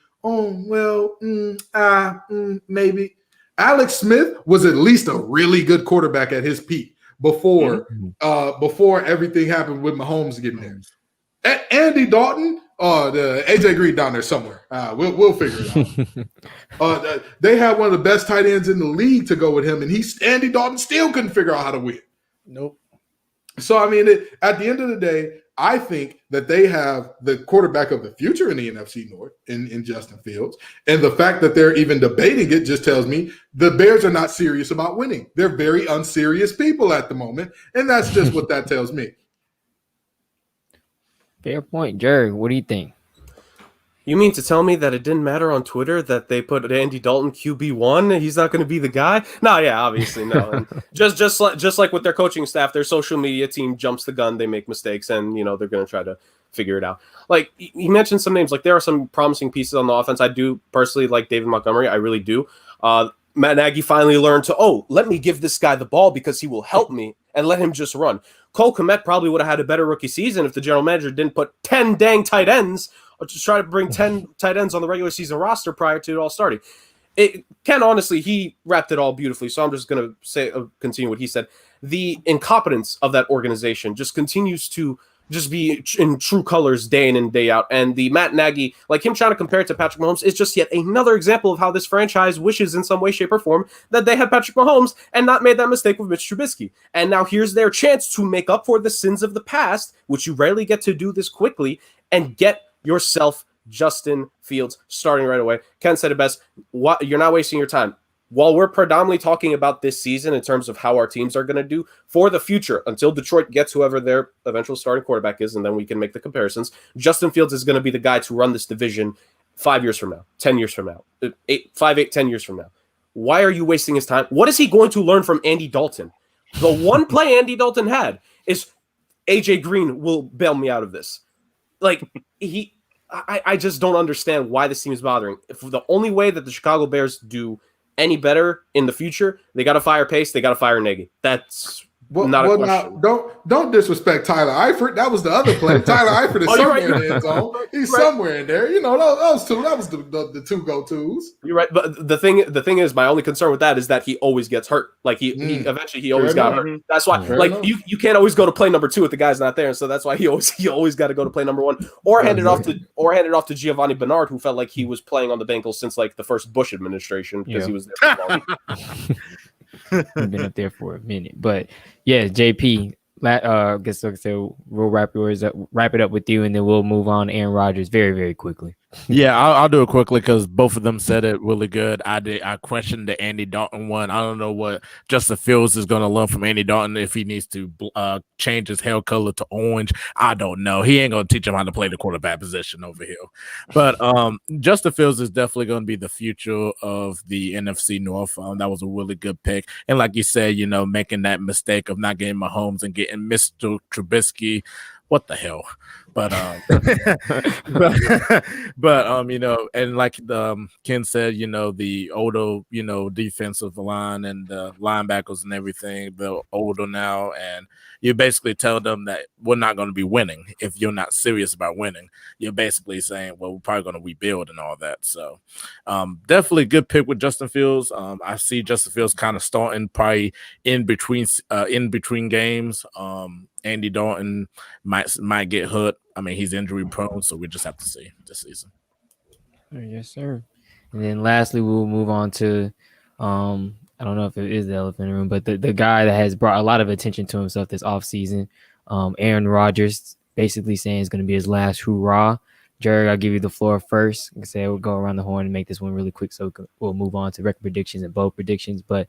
maybe. Alex Smith was at least a really good quarterback at his peak before everything happened with Mahomes getting there. Andy Dalton, the AJ Green down there somewhere. We'll figure it out. They had one of the best tight ends in the league to go with him, and Andy Dalton still couldn't figure out how to win. Nope. So I mean, at the end of the day, I think that they have the quarterback of the future in the NFC North in Justin Fields, and the fact that they're even debating it just tells me the Bears are not serious about winning. They're very unserious people at the moment, and that's just what that tells me. Fair point. Jerry, what do you think? You mean to tell me that it didn't matter on Twitter that they put Andy Dalton QB1? He's not going to be the guy? No, yeah, obviously no. And just like with their coaching staff, their social media team jumps the gun. They make mistakes, and they're going to try to figure it out. Like he mentioned some names. Like there are some promising pieces on the offense. I do personally like David Montgomery. I really do. Matt Nagy finally learned to let me give this guy the ball because he will help me, and let him just run. Cole Kmet probably would have had a better rookie season if the general manager didn't put 10 dang tight ends, or just try to bring 10 tight ends on the regular season roster prior to it all starting. Ken, honestly, he wrapped it all beautifully, so I'm just going to continue what he said. The incompetence of that organization just continues to just be in true colors day in and day out. And the Matt Nagy, like him trying to compare it to Patrick Mahomes, is just yet another example of how this franchise wishes in some way, shape, or form that they had Patrick Mahomes and not made that mistake with Mitch Trubisky. And now here's their chance to make up for the sins of the past, which you rarely get to do this quickly, and get yourself Justin Fields starting right away. Ken said it best. You're not wasting your time. while we're predominantly talking about this season in terms of how our teams are going to do for the future, until Detroit gets whoever their eventual starting quarterback is, and then we can make the comparisons, Justin Fields is going to be the guy to run this division 5 years from now, 10 years from now, 10 years from now. Why are you wasting his time? What is he going to learn from Andy Dalton? The one play Andy Dalton had is AJ Green will bail me out of this. Like, I just don't understand why this team is bothering. If the only way that the Chicago Bears do any better in the future, they got to fire Pace, they got to fire Nagy. That's not a question. Now, don't disrespect Tyler Eifert. That was the other play. Tyler Eifert is somewhere in the end zone. He's somewhere in there. You know, those two. That was the two go-tos. You're right, but the thing is, my only concern with that is that he always gets hurt. Like he eventually always got hurt. That's why, you can't always go to play number 2 if the guy's not there. And so that's why he always got to go to play number 1, or hand it off to Giovanni Bernard, who felt like he was playing on the Bengals since like the first Bush administration because he was there for long. I've been up there for a minute, but yeah, JP. I guess we'll wrap it up with you, and then we'll move on to Aaron Rodgers very, very quickly. Yeah, I'll do it quickly because both of them said it really good. I questioned the Andy Dalton one. I don't know what Justin Fields is going to learn from Andy Dalton, if he needs to change his hair color to orange. I don't know. He ain't going to teach him how to play the quarterback position over here. But Justin Fields is definitely going to be the future of the NFC North. That was a really good pick. And like you said, you know, making that mistake of not getting Mahomes and getting Mr. Trubisky. What the hell? But you know, and like Ken said, you know, the older, you know, defensive line and the linebackers and everything, they're older now, and you basically tell them that we're not going to be winning if you're not serious about winning. You're basically saying, well, we're probably going to rebuild and all that. So definitely a good pick with Justin Fields. I see Justin Fields kind of starting probably in between games. Andy Dalton might get hurt. I mean, he's injury prone, so we just have to see this season. Yes, sir. And then lastly, we'll move on to I don't know if it is the elephant in the room, but the guy that has brought a lot of attention to himself this offseason, Aaron Rodgers, basically saying it's going to be his last hurrah. Jared, I'll give you the floor first. Like I said, we'll go around the horn and make this one really quick, so we'll move on to record predictions and bold predictions. But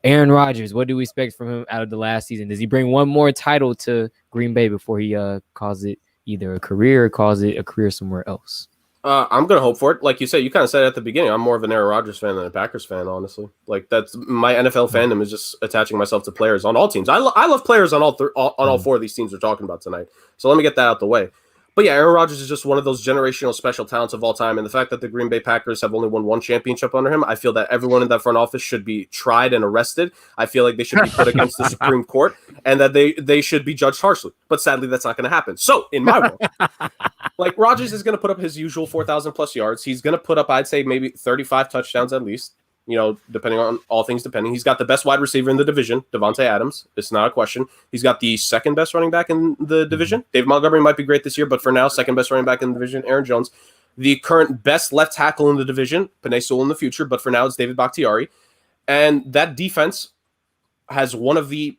Aaron Rodgers, what do we expect from him out of the last season? Does he bring one more title to Green Bay before he calls it either a career or calls it a career somewhere else? I'm going to hope for it. Like you said, you kind of said at the beginning, I'm more of an Aaron Rodgers fan than a Packers fan, honestly. Like, that's my NFL fandom is just attaching myself to players on all teams. I love players on all 4 of these teams we're talking about tonight. So let me get that out the way. But yeah, Aaron Rodgers is just one of those generational special talents of all time. And the fact that the Green Bay Packers have only won 1 championship under him, I feel that everyone in that front office should be tried and arrested. I feel like they should be put against the Supreme Court, and that they should be judged harshly. But sadly, that's not going to happen. So in my world, like, Rodgers is going to put up his usual 4,000 plus yards. He's going to put up, I'd say, maybe 35 touchdowns at least. You know, depending on all things depending. He's got the best wide receiver in the division, Devontae Adams. It's not a question. He's got the second best running back in the division. David Montgomery might be great this year, but for now, second best running back in the division, Aaron Jones. The current best left tackle in the division, Penei Sewell in the future, but for now, it's David Bakhtiari. And that defense has one of the,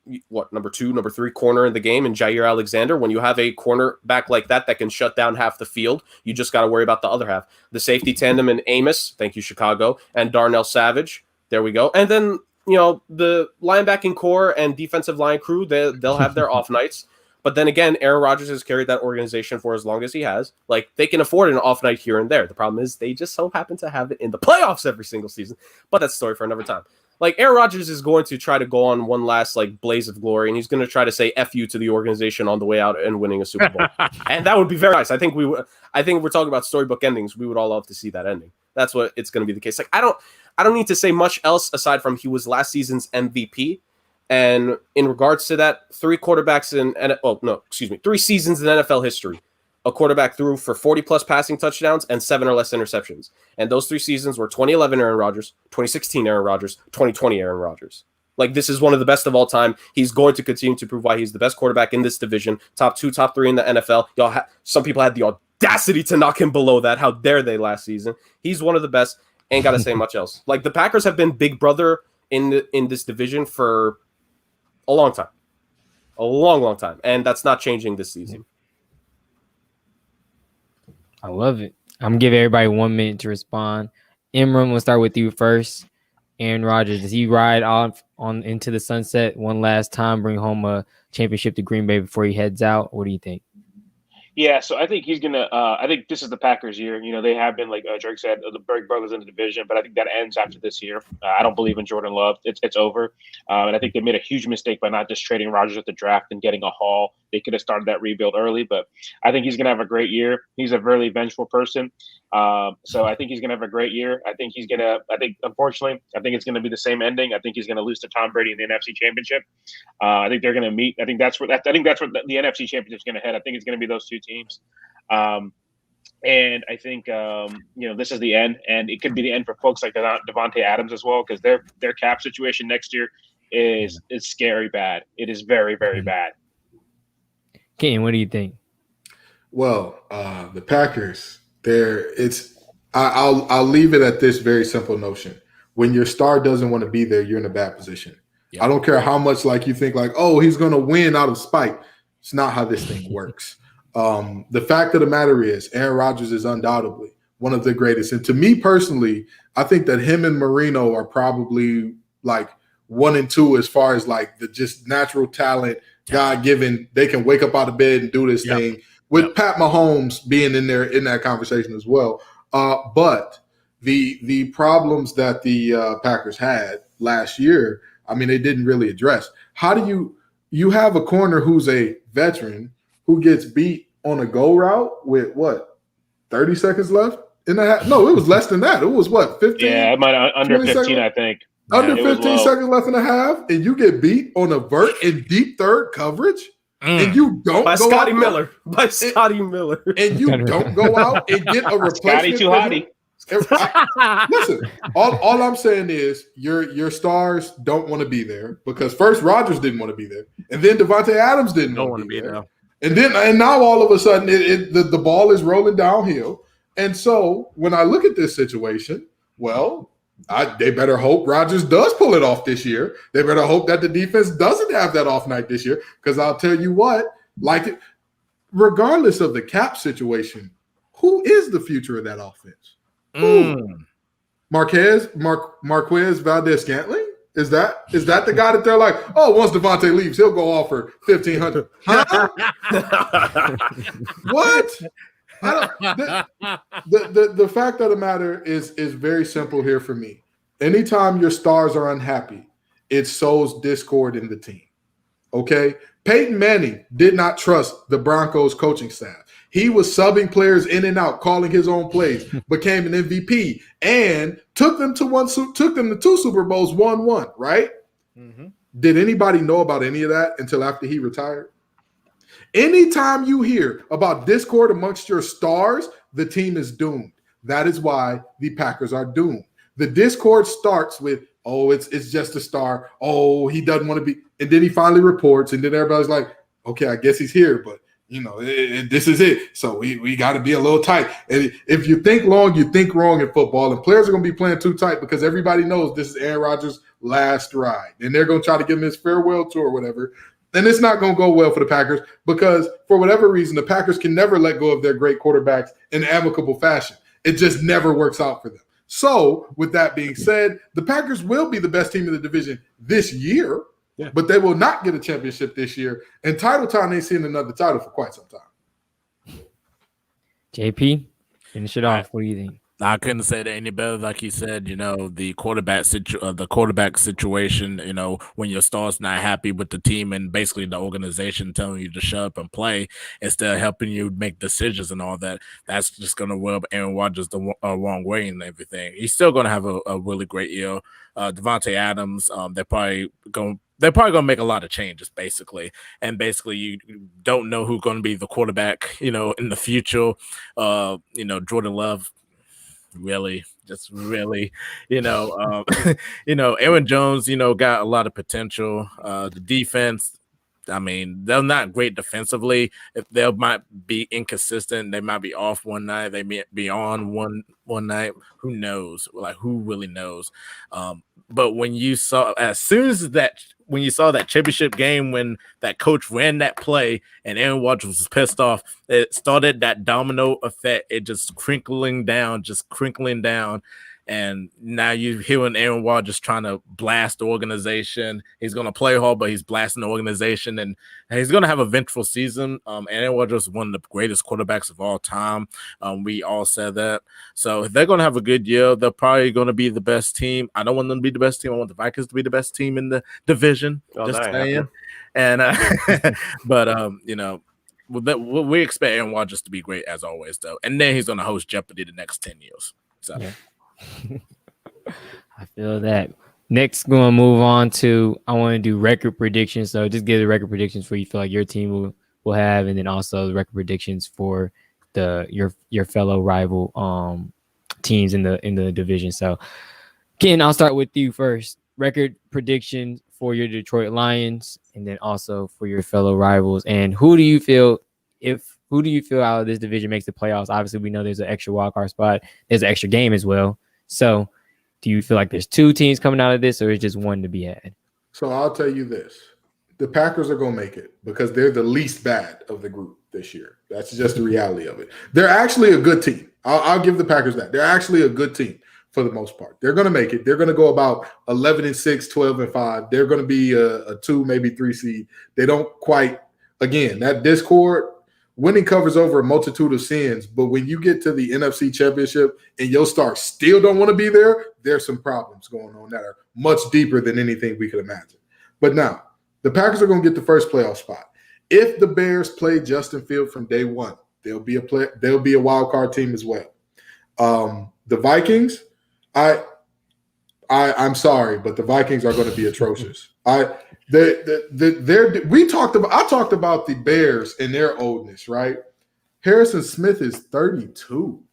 number 2, number 3 corner in the game in Jair Alexander. When you have a cornerback like that can shut down half the field, you just got to worry about the other half. The safety tandem in Amos, thank you, Chicago, and Darnell Savage. There we go. And then, you know, the linebacking core and defensive line crew, they'll have their off nights. But then again, Aaron Rodgers has carried that organization for as long as he has. Like, they can afford an off night here and there. The problem is they just so happen to have it in the playoffs every single season. But that's a story for another time. Like, Aaron Rodgers is going to try to go on one last, like, blaze of glory, and he's going to try to say F you to the organization on the way out and winning a Super Bowl. And that would be very nice. I think if we're talking about storybook endings, we would all love to see that ending. That's what it's going to be the case. Like, I don't need to say much else aside from he was last season's MVP. And in regards to that, 3 seasons in NFL history, a quarterback threw for 40-plus passing touchdowns and 7 or less interceptions. And those 3 seasons were 2011 Aaron Rodgers, 2016 Aaron Rodgers, 2020 Aaron Rodgers. Like, this is one of the best of all time. He's going to continue to prove why he's the best quarterback in this division. Top 2, top 3 in the NFL. Some people had the audacity to knock him below that. How dare they last season? He's one of the best. Ain't got to say much else. Like, the Packers have been big brother in this division for a long time. A long, long time. And that's not changing this season. I love it. I'm going to give everybody 1 minute to respond. Imran, we'll start with you first. Aaron Rodgers, does he ride off on into the sunset one last time, bring home a championship to Green Bay before he heads out? What do you think? Yeah, so I think he's gonna. I think this is the Packers' year. They have been, like Drake said, the Berg brothers in the division, but I think that ends after this year. I don't believe in Jordan Love. It's over, and I think they made a huge mistake by not just trading Rodgers at the draft and getting a haul. They could have started that rebuild early, but I think he's gonna have a great year. He's a really vengeful person, so I think he's gonna have a great year. I think unfortunately, I think it's gonna be the same ending. I think he's gonna lose to Tom Brady in the NFC Championship. I think they're gonna meet. I think that's where the NFC Championship is gonna head. I think it's gonna be those two teams. And I think this is the end, and it could be the end for folks like Devontae Adams as well, because their cap situation next year is scary bad. It is very, very bad. Ken, what do you think? Well, the Packers, I'll leave it at this very simple notion. When your star doesn't want to be there, you're in a bad position. Yeah. I don't care how much you think he's going to win out of spite. It's not how this thing works. The fact of the matter is Aaron Rodgers is undoubtedly one of the greatest. And to me personally, I think that him and Marino are probably 1 and 2 as far as the just natural talent, God-given. They can wake up out of bed and do this thing with Pat Mahomes being in there in that conversation as well. But the problems that the Packers had last year, they didn't really address. How do you have a corner who's a veteran who gets beat on a go route with 30 seconds left in the half? No, it was less than that. It was 15? Yeah, it might under 15, seconds? I think. Under 15 seconds left in the half, and you get beat on a vert in deep third coverage, and you don't by go Scotty out Miller. By Scotty Miller. And you don't go out and get a replacement. Scotty too hotty. Listen, all I'm saying is your stars don't want to be there, because first Rodgers didn't want to be there, and then Devontae Adams didn't want to be there. And now all of a sudden the ball is rolling downhill. And so when I look at this situation, they better hope Rodgers does pull it off this year. They better hope that the defense doesn't have that off night this year, because I'll tell you what, regardless of the cap situation, who is the future of that offense? Marquez Valdez-Scantling? Is that the guy that they're once Devontae leaves, he'll go off for $1,500? Huh? What? The fact of the matter is very simple here for me. Anytime your stars are unhappy, it sows discord in the team. Okay? Peyton Manning did not trust the Broncos coaching staff. He was subbing players in and out, calling his own plays, became an MVP, and took them to 2 Super Bowls, won 1, right? Mm-hmm. Did anybody know about any of that until after he retired? Anytime you hear about discord amongst your stars, the team is doomed. That is why the Packers are doomed. The discord starts with, it's just a star. He doesn't want to be. And then he finally reports, and then everybody's like, okay, I guess he's here, but this is it. So we got to be a little tight. And if you think long, you think wrong in football. And players are going to be playing too tight, because everybody knows this is Aaron Rodgers' last ride. And they're going to try to give him his farewell tour or whatever. And it's not going to go well for the Packers, because for whatever reason, the Packers can never let go of their great quarterbacks in amicable fashion. It just never works out for them. So with that being said, the Packers will be the best team in the division this year. Yeah. But they will not get a championship this year. And title time ain't seen another title for quite some time. JP, finish it off. What do you think? I couldn't say that any better. Like you said, the quarterback situation, when your star's not happy with the team and basically the organization telling you to shut up and play instead of helping you make decisions and all that, that's just going to rub Aaron Rodgers the wrong way and everything. He's still going to have a really great year. Devontae Adams, they're probably going to make a lot of changes, basically. And basically, you don't know who's going to be the quarterback, in the future. Jordan Love, really, Aaron Jones, got a lot of potential. The defense, they're not great defensively. If they might be inconsistent, they might be off one night, they may be on one night. Who knows? Who really knows? But when you saw that championship game, when that coach ran that play and Aaron Rodgers was pissed off, it started that domino effect. It just crinkling down. And now you're hearing Aaron Rodgers trying to blast the organization. He's going to play hard, but he's blasting the organization, and he's going to have a vengeful season. Aaron Rodgers is one of the greatest quarterbacks of all time. We all said that. So they're going to have a good year. They're probably going to be the best team. I don't want them to be the best team. I want the Vikings to be the best team in the division. Just saying. And but we expect Aaron Rodgers to be great as always, though. And then he's going to host Jeopardy the next 10 years. So. Yeah. I feel that. Next, going to move on to, I want to do record predictions. So just give the record predictions for you feel like your team will have, and then also the record predictions for your fellow rival teams in the division. So Ken, I'll start with you first. Record prediction for your Detroit Lions, and then also for your fellow rivals. And who do you feel out of this division makes the playoffs? Obviously, we know there's an extra wildcard spot. There's an extra game as well. So do you feel like there's two teams coming out of this, or is just one to be had? So I'll tell you this. The Packers are going to make it because they're the least bad of the group this year. That's just the reality of it. They're actually a good team. I'll give the Packers that. They're actually a good team for the most part. They're going to make it. They're going to go about 11-6, 12-5. They're going to be a 2, maybe 3 seed. They don't quite, again, that discord, winning covers over a multitude of sins, but when you get to the NFC Championship and your stars still don't want to be there, there's some problems going on that are much deeper than anything we could imagine. But now, the Packers are going to get the first playoff spot. If the Bears play Justin Fields from day one, they'll be a wild card team as well. The Vikings, I'm sorry, but the Vikings are going to be atrocious. I talked about the Bears and their oldness, right? Harrison Smith is 32.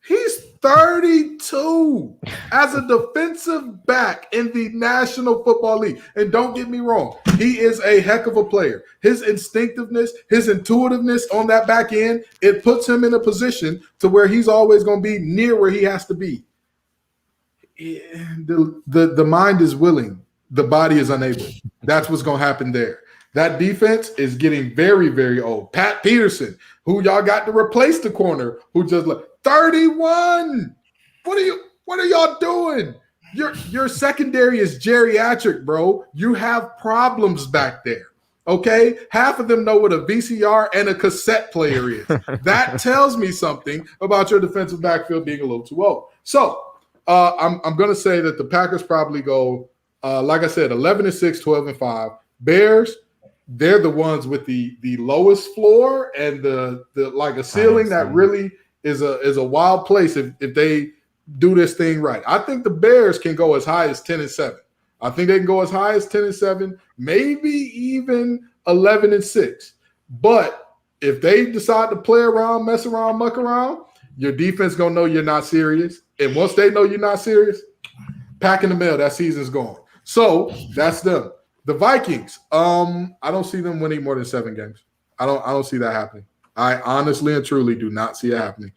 He's 32 as a defensive back in the National Football League. And don't get me wrong, he is a heck of a player. His instinctiveness, his intuitiveness on that back end, it puts him in a position to where he's always going to be near where he has to be. The mind is willing. The body is unable. That's what's going to happen there. That defense is getting very, very old. Pat Peterson, who y'all got to replace the corner, who just 31. What are y'all doing? Your secondary is geriatric, bro. You have problems back there. Okay? Half of them know what a VCR and a cassette player is. That tells me something about your defensive backfield being a little too old. So I'm going to say that the Packers probably go, like I said, 11-6, 12-5. Bears, they're the ones with the lowest floor and the like a ceiling that really is a wild place if they do this thing right. I think the Bears can go as high as 10-7. I think they can go as high as 10-7, maybe even 11-6. But if they decide to play around, mess around, muck around, your defense gonna know you're not serious. And once they know you're not serious, pack in the mail, that season's gone. So that's them. The Vikings, I don't see them winning more than 7 games. I don't see that happening. I honestly and truly do not see it happening.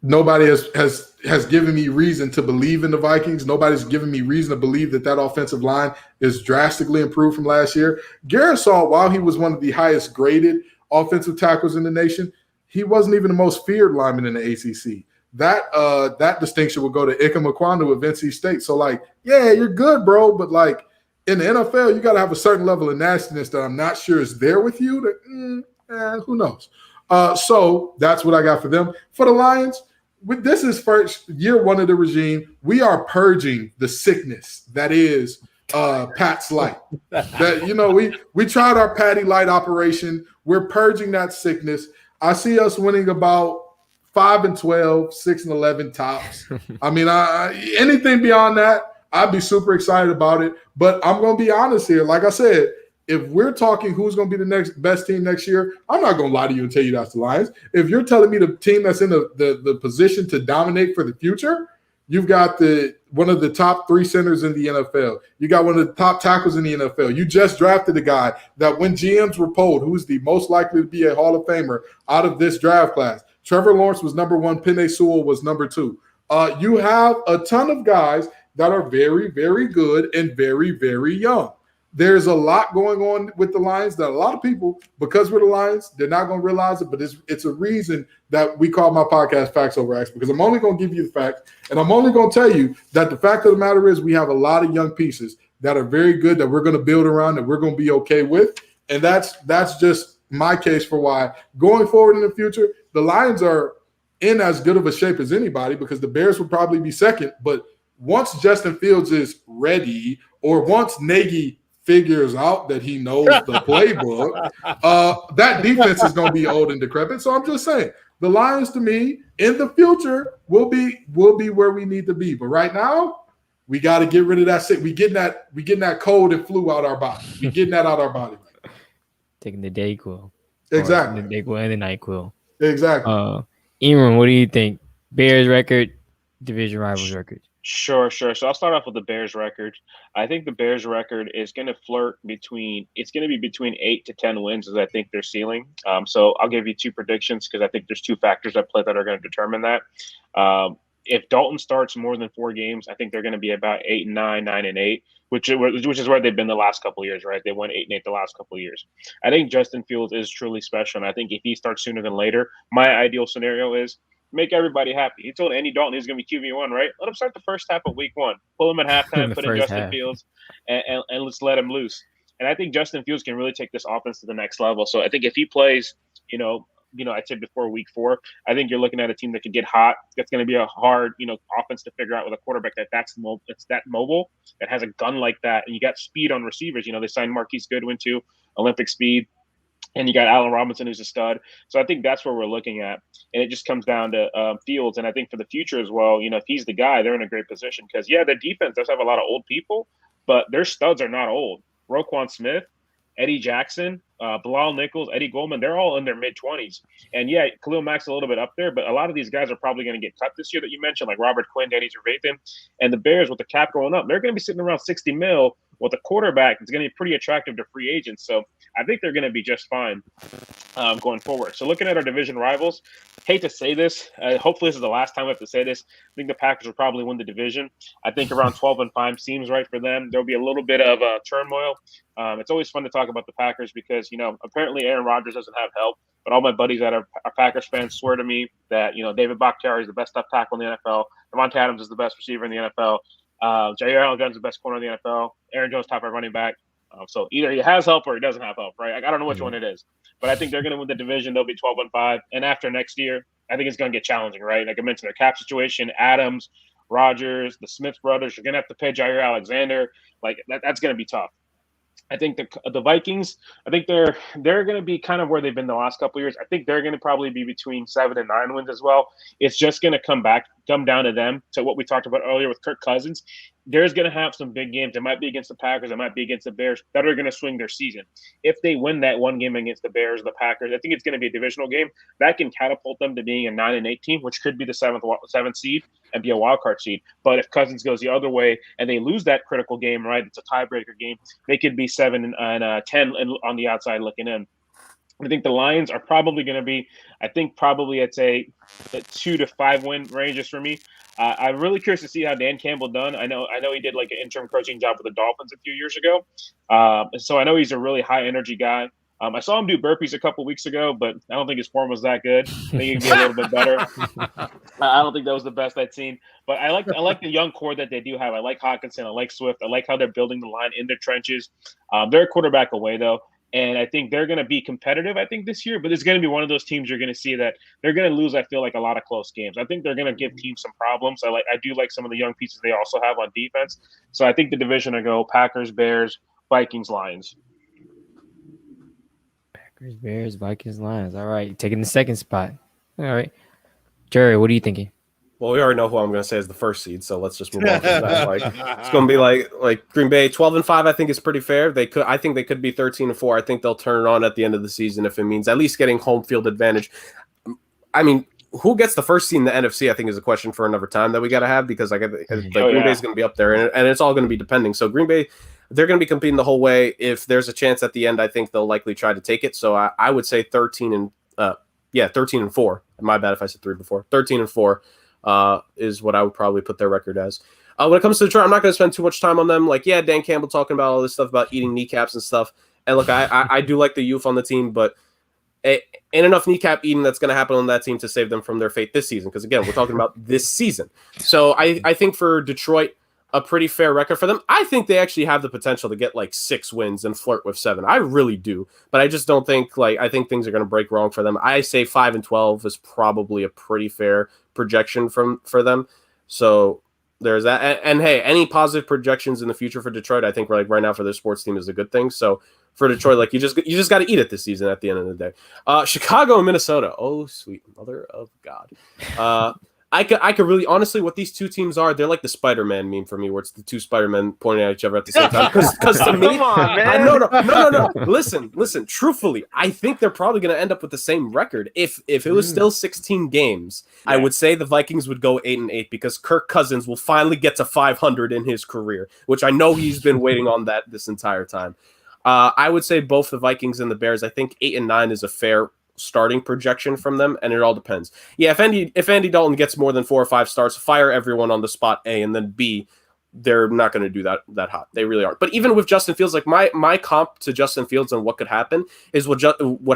Nobody has given me reason to believe in the Vikings. Nobody's given me reason to believe that offensive line is drastically improved from last year. Garrison, while he was one of the highest graded offensive tackles in the nation, he wasn't even the most feared lineman in the ACC. That distinction will go to Ike Mekwonu of NC State. So, yeah, you're good, bro, but, in the NFL, you got to have a certain level of nastiness that I'm not sure is there with you. Who knows? So that's what I got for them. For the Lions, this is first year one of the regime. We are purging the sickness that is Pat's Light. We tried our Patty Light operation. We're purging that sickness. I see us winning about 5-12, 6-11 tops. I mean, anything beyond that, I'd be super excited about it. But I'm going to be honest here. Like I said, if we're talking who's going to be the next best team next year, I'm not going to lie to you and tell you that's the Lions. If you're telling me the team that's in the position to dominate for the future, you've got one of the top 3 centers in the NFL. You got one of the top tackles in the NFL. You just drafted a guy that when GMs were polled, who's the most likely to be a Hall of Famer out of this draft class, Trevor Lawrence was number 1. Penei Sewell was number 2. You have a ton of guys that are very, very good and very, very young. there's a lot going on with the Lions that a lot of people, because we're the Lions, they're not going to realize it, but it's a reason that we call my podcast Facts Over X, because I'm only going to give you the facts, and I'm only going to tell you that the fact of the matter is we have a lot of young pieces that are very good that we're going to build around, that we're going to be okay with, and that's just my case for why going forward in the future, the Lions are in as good of a shape as anybody, because the Bears would probably be second, but once Justin Fields is ready, or once Nagy figures out that he knows the playbook, that defense is going to be old and decrepit. So I'm just saying, the Lions, to me, in the future, will be where we need to be. But right now, we got to get rid of that sick. We getting that cold and flu out our body. We getting that out our body. Taking the Dayquil. Exactly. The Dayquil and the NyQuil. Exactly. Imran, what do you think? Bears record, division rivals record. Sure. So I'll start off with the Bears record. I think the Bears record is going to be between 8 to 10 wins, as I think their ceiling. So I'll give you two predictions, because I think there's two factors at play that are going to determine that. If Dalton starts more than 4 games, I think they're going to be about 8-9, 9-8, which is where they've been the last couple of years, right? They won 8-8 the last couple of years. I think Justin Fields is truly special, and I think if he starts sooner than later, my ideal scenario is make everybody happy. He told Andy Dalton he's going to be QB1, right? Let him start the first half of week 1. Pull him at halftime, put in Justin Fields, and let's let him loose. And I think Justin Fields can really take this offense to the next level. So I think if he plays, I said before week 4, I think you're looking at a team that can get hot. That's going to be a hard, offense to figure out with a quarterback that's that mobile, that has a gun like that. And you got speed on receivers. They signed Marquise Goodwin to Olympic speed. And you got Allen Robinson, who's a stud. So I think that's where we're looking at. And it just comes down to Fields. And I think for the future as well, if he's the guy, they're in a great position. Because, the defense does have a lot of old people, but their studs are not old. Roquan Smith, Eddie Jackson, Bilal Nichols, Eddie Goldman, they're all in their mid-20s. And, Khalil Mack's a little bit up there, but a lot of these guys are probably going to get cut this year that you mentioned, like Robert Quinn, Danny Trevathan. And the Bears, with the cap going up, they're going to be sitting around $60 million with a quarterback that's going to be pretty attractive to free agents. So I think they're going to be just fine going forward. So looking at our division rivals, hate to say this. Hopefully this is the last time we have to say this. I think the Packers will probably win the division. I think around 12-5 seems right for them. There'll be a little bit of turmoil. It's always fun to talk about the Packers because, apparently Aaron Rodgers doesn't have help. But all my buddies that are Packers fans swear to me that, David Bakhtiari is the best left tackle in the NFL. Devontae Adams is the best receiver in the NFL. Jair Allen-Gunn is the best corner in the NFL. Aaron Jones, top 5 running back. So either he has help or he doesn't have help, right? I don't know which one it is. But I think they're going to win the division. They'll be 12-5. And after next year, I think it's going to get challenging, right? Like I mentioned, their cap situation, Adams, Rodgers, the Smith brothers, you're going to have to pay Jair Alexander. Like that's going to be tough. I think the Vikings, I think they're going to be kind of where they've been the last couple of years. I think they're going to probably be between 7 and 9 wins as well. It's just going to come down to them. So what we talked about earlier with Kirk Cousins, there's going to have some big games. It might be against the Packers. It might be against the Bears that are going to swing their season. If they win that one game against the Bears, the Packers, I think it's going to be a divisional game. That can catapult them to being a 9-8 team, which could be the seventh seed and be a wild card seed. But if Cousins goes the other way and they lose that critical game, right, it's a tiebreaker game, they could be 7 and 10 on the outside looking in. I think the Lions are probably going to be, it's a 2 to 5 win ranges for me. I'm really curious to see how Dan Campbell done. I know he did like an interim coaching job with the Dolphins a few years ago. So I know he's a really high energy guy. I saw him do burpees a couple weeks ago, but I don't think his form was that good. I think he could be a little bit better. I don't think that was the best I'd seen. But I like the young core that they do have. I like Hawkinson. I like Swift. I like how they're building the line in their trenches. They're a quarterback away, though. And I think they're going to be competitive, this year. But it's going to be one of those teams you're going to see that they're going to lose, I feel like, a lot of close games. I think they're going to give teams some problems. I do like some of the young pieces they also have on defense. So I think the division will go Packers, Bears, Vikings, Lions. Packers, Bears, Vikings, Lions. All right. Taking the second spot. All right. Jerry, what are you thinking? Well, we already know who I'm going to say is the first seed, so let's just move on from that. It's going to be like Green Bay 12-5. I think is pretty fair. I think they could be 13-4. I think they'll turn it on at the end of the season if it means at least getting home field advantage. I mean, who gets the first seed in the NFC? I think is a question for another time that we got to have because Green Bay's going to be up there, and it's all going to be depending. So Green Bay, they're going to be competing the whole way. If there's a chance at the end, I think they'll likely try to take it. So I would say 13-4. My bad if I said 3 before. 13-4. Is what I would probably put their record as. When it comes to Detroit, I'm not going to spend too much time on them. Like, yeah, Dan Campbell talking about all this stuff about eating kneecaps and stuff. And look, I do like the youth on the team, but ain't enough kneecap eating that's going to happen on that team to save them from their fate this season. Because again, we're talking about this season. So I think for Detroit, a pretty fair record for them. I think they actually have the potential to get like 6 wins and flirt with 7. I really do, but I just don't think I think things are going to break wrong for them. I say 5-12 is probably a pretty fair projection for them. So there's that. And hey, any positive projections in the future for Detroit, I think right now for their sports team is a good thing. So for Detroit, you just got to eat it this season at the end of the day. Chicago and Minnesota. Oh, sweet mother of God. I could really, honestly, what these two teams are, they're like the Spider-Man meme for me, where it's the 2 Spider-Men pointing at each other at the same time. Because to me, come on, man. No. Listen. Truthfully, I think they're probably going to end up with the same record. If it was still 16 games, yeah. I would say the Vikings would go 8-8 because Kirk Cousins will finally get to 500 in his career, which I know he's been waiting on that this entire time. I would say both the Vikings and the Bears. I think 8-9 is a fair starting projection from them, and it all depends. Yeah, if Andy Dalton gets more than 4 or 5 starts, fire everyone on the spot A, and then B, they're not going to do that hot. They really aren't. But even with Justin Fields, like my comp to Justin Fields and what could happen is what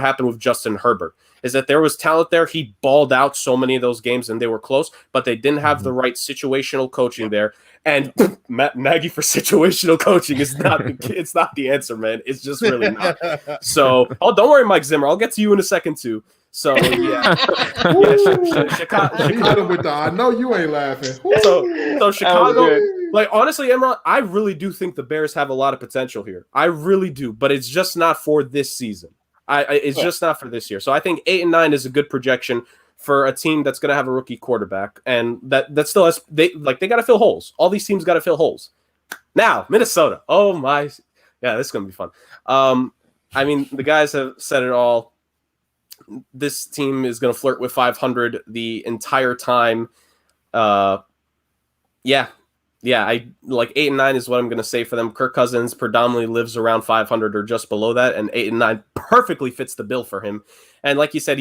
happened with Justin Herbert, is that there was talent there. He balled out so many of those games, and they were close, but they didn't have the right situational coaching there. And Matt Nagy for situational coaching is it's not the answer, man. It's just really not. So, don't worry, Mike Zimmer. I'll get to you in a second too. So yeah, Chicago. I know you ain't laughing. So Chicago, honestly, Emron, I really do think the Bears have a lot of potential here. I really do, but it's just not for this season. It's just not for this year. So I think 8-9 is a good projection for a team that's going to have a rookie quarterback, and that still has they got to fill holes. All these teams got to fill holes. Now Minnesota, oh my, yeah, this is going to be fun. I mean, the guys have said it all. This team is going to flirt with 500 the entire time. I like 8-9 is what I'm going to say for them. Kirk Cousins predominantly lives around 500 or just below that, and 8-9 perfectly fits the bill for him. And like you said,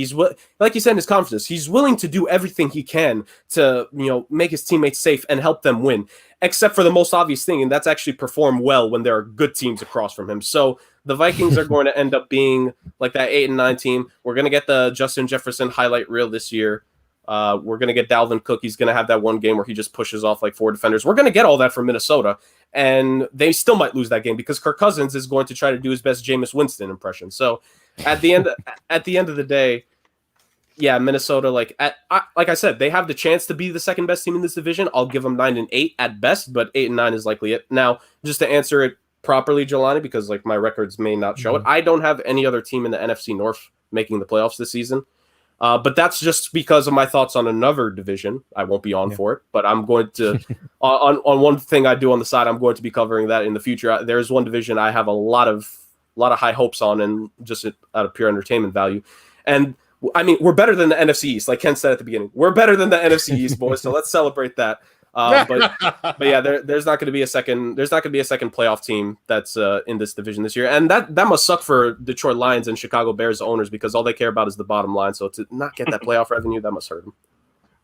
like you said in his conferences, he's willing to do everything he can to make his teammates safe and help them win, except for the most obvious thing, and that's actually perform well when there are good teams across from him. So the Vikings are going to end up being like that 8-9 team. We're going to get the Justin Jefferson highlight reel this year. We're going to get Dalvin Cook. He's going to have that one game where he just pushes off like 4 defenders. We're going to get all that from Minnesota, and they still might lose that game because Kirk Cousins is going to try to do his best Jameis Winston impression. So at the end of the day, yeah, Minnesota, like I said, they have the chance to be the second best team in this division. I'll give them 9-8 at best, but 8-9 is likely it. Now, just to answer it properly, Jelani, because like my records may not show it, I don't have any other team in the NFC North making the playoffs this season. But that's just because of my thoughts on another division. I won't be on for it, but I'm going to on one thing I do on the side. I'm going to be covering that in the future. There's one division I have a lot of high hopes on, and just out of pure entertainment value. And I mean, we're better than the NFC East, like Ken said at the beginning. We're better than the NFC East, boys. So let's celebrate that. But yeah, there's not going to be a second. There's not going to be a second playoff team that's in this division this year, and that must suck for Detroit Lions and Chicago Bears owners because all they care about is the bottom line. So to not get that playoff revenue, that must hurt them.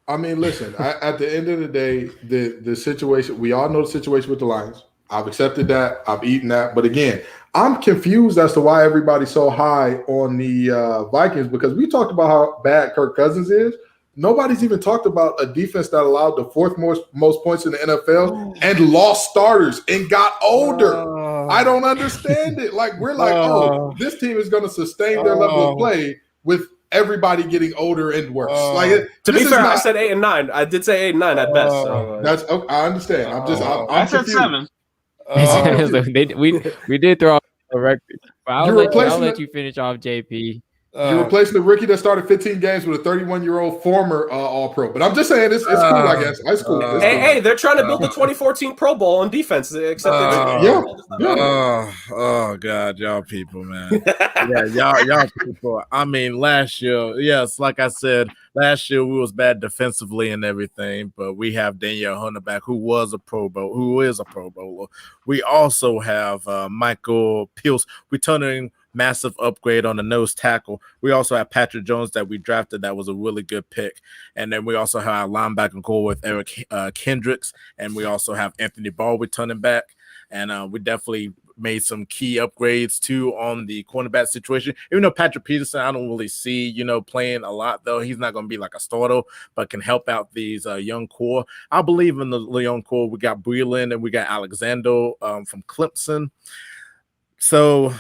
I mean, listen. At the end of the day, the situation, we all know the situation with the Lions. I've accepted that. I've eaten that. But again, I'm confused as to why everybody's so high on the Vikings, because we talked about how bad Kirk Cousins is. Nobody's even talked about a defense that allowed the 4th most points in the NFL and lost starters and got older. I don't understand it. Like, we're like, this team is going to sustain their level of play with everybody getting older and worse. To be fair, I said 8-9. I did say 8-9 at best. So. That's okay, I understand. I said 7. We did throw out a record. I'll let you finish off, JP. You're replacing the rookie that started 15 games with a 31-year-old former All-Pro. But I'm just saying, it's cool, I guess. It's cool. Hey, they're trying to build the 2014 Pro Bowl on defense. Except oh, God, y'all people, man. Yeah, y'all people. I mean, last year, yes, like I said, last year we was bad defensively and everything, but we have Danielle Hunter back, who is a Pro Bowler. We also have Michael Pierce returning massive upgrade on the nose tackle. We also have Patrick Jones that we drafted. That was a really good pick. And then we also have our linebacker core with Eric Kendricks, and we also have Anthony Ball returning back. And we definitely made some key upgrades too on the cornerback situation. Even though Patrick Peterson, I don't really see, playing a lot though. He's not going to be like a starter, but can help out these young core. I believe in the young core. We got Breland and we got Alexander from Clemson. So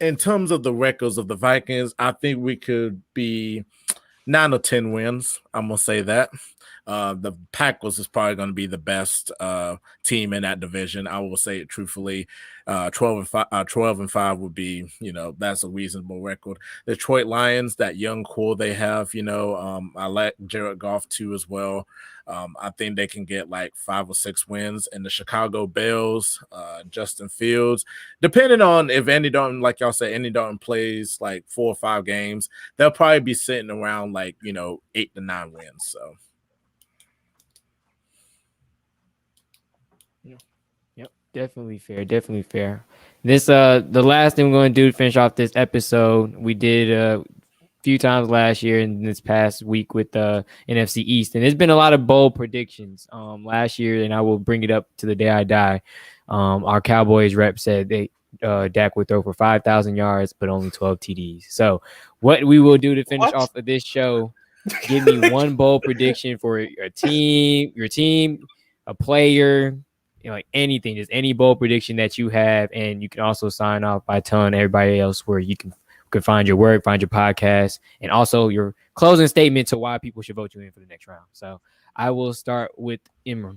in terms of the records of the Vikings, I think we could be 9 or 10 wins. I'm going to say that. The Packers is probably going to be the best team in that division. I will say it truthfully. 12-5 would be, that's a reasonable record. Detroit Lions, that young core they have, I like Jared Goff too as well. I think they can get like 5 or 6 wins. And the Chicago Bears, Justin Fields, depending on if Andy Dalton, like y'all said, Andy Dalton plays like 4 or 5 games, they'll probably be sitting around like, 8 to 9 wins. So. Definitely fair. This the last thing we're going to do to finish off this episode, we did a few times last year and this past week with the NFC East, and there's been a lot of bold predictions last year, and I will bring it up to the day I die. Our Cowboys rep said Dak would throw for 5,000 yards but only 12 TDs. So what we will do to finish off of this show, give me one bold prediction for your team, a player, like anything, just any bold prediction that you have. And you can also sign off by telling everybody else where you can find your work, find your podcast, and also your closing statement to why people should vote you in for the next round. So I will start with Imran.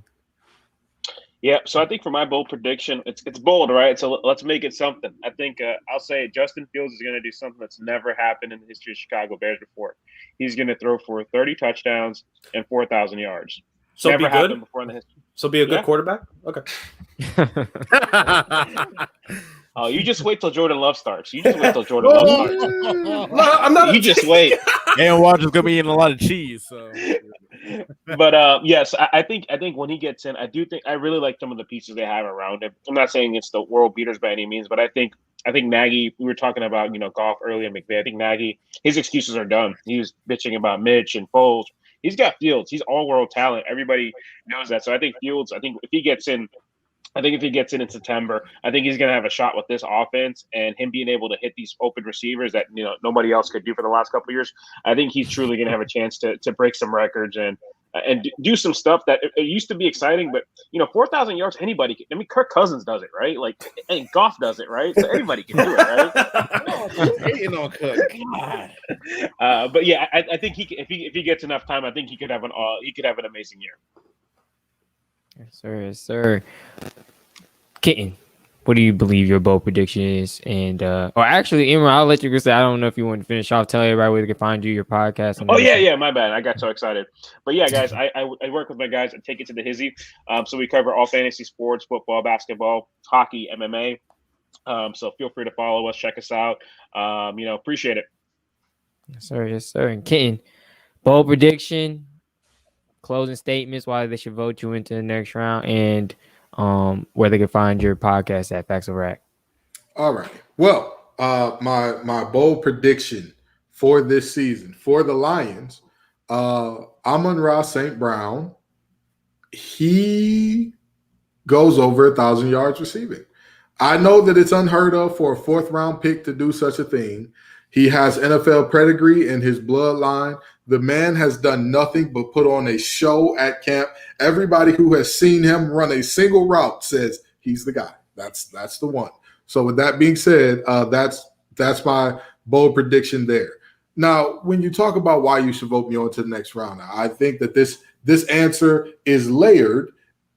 Yeah, so I think for my bold prediction, it's bold, right? So let's make it something. I think I'll say Justin Fields is going to do something that's never happened in the history of Chicago Bears before. He's going to throw for 30 touchdowns and 4,000 yards. So never be good. happened before in the history. So be a good quarterback? Okay. Oh, you just wait till Jordan Love starts. I'm not. You just wait. Aaron Rodgers is gonna be eating a lot of cheese. So. But yes, I think when he gets in, I really like some of the pieces they have around him. I'm not saying it's the world beaters by any means, but I think Nagy. We were talking about Goff earlier, McVay. I think Nagy, his excuses are done. He was bitching about Mitch and Foles. He's got Fields. He's all-world talent. Everybody knows that. So I think Fields. If he gets in in September, I think he's going to have a shot with this offense and him being able to hit these open receivers that nobody else could do for the last couple of years. I think he's truly going to have a chance to break some records and do some stuff that it used to be exciting, but 4,000 yards, anybody can. I mean, Kirk Cousins does it, right? Like, and Goff does it, right? So anybody can do it, right? Hating on Cook. But yeah, I think if he gets enough time, I think he could have an amazing year. Yes, sir. Kitten, what do you believe your bold prediction is? And or actually, Imran, I'll let you go say. I don't know if you want to finish off. Tell everybody where they can find you, your podcast. And yeah, my bad. I got so excited. But yeah, guys, I work with my guys at Take It to the Hizzy. So we cover all fantasy sports, football, basketball, hockey, MMA. So feel free to follow us, check us out. Appreciate it. Yes, sir. And Kitten, bold prediction, closing statements, why they should vote you into the next round, and where they can find your podcast at Facts of Rack. All right. Well, my bold prediction for this season for the Lions, Amon-Ra St. Brown, he goes over 1,000 yards receiving. I know that it's unheard of for a 4th-round pick to do such a thing. He has NFL pedigree in his bloodline. The man has done nothing but put on a show at camp. Everybody who has seen him run a single route says he's the guy. That's the one. So with that being said, that's my bold prediction there. Now, when you talk about why you should vote me on to the next round, I think that this answer is layered,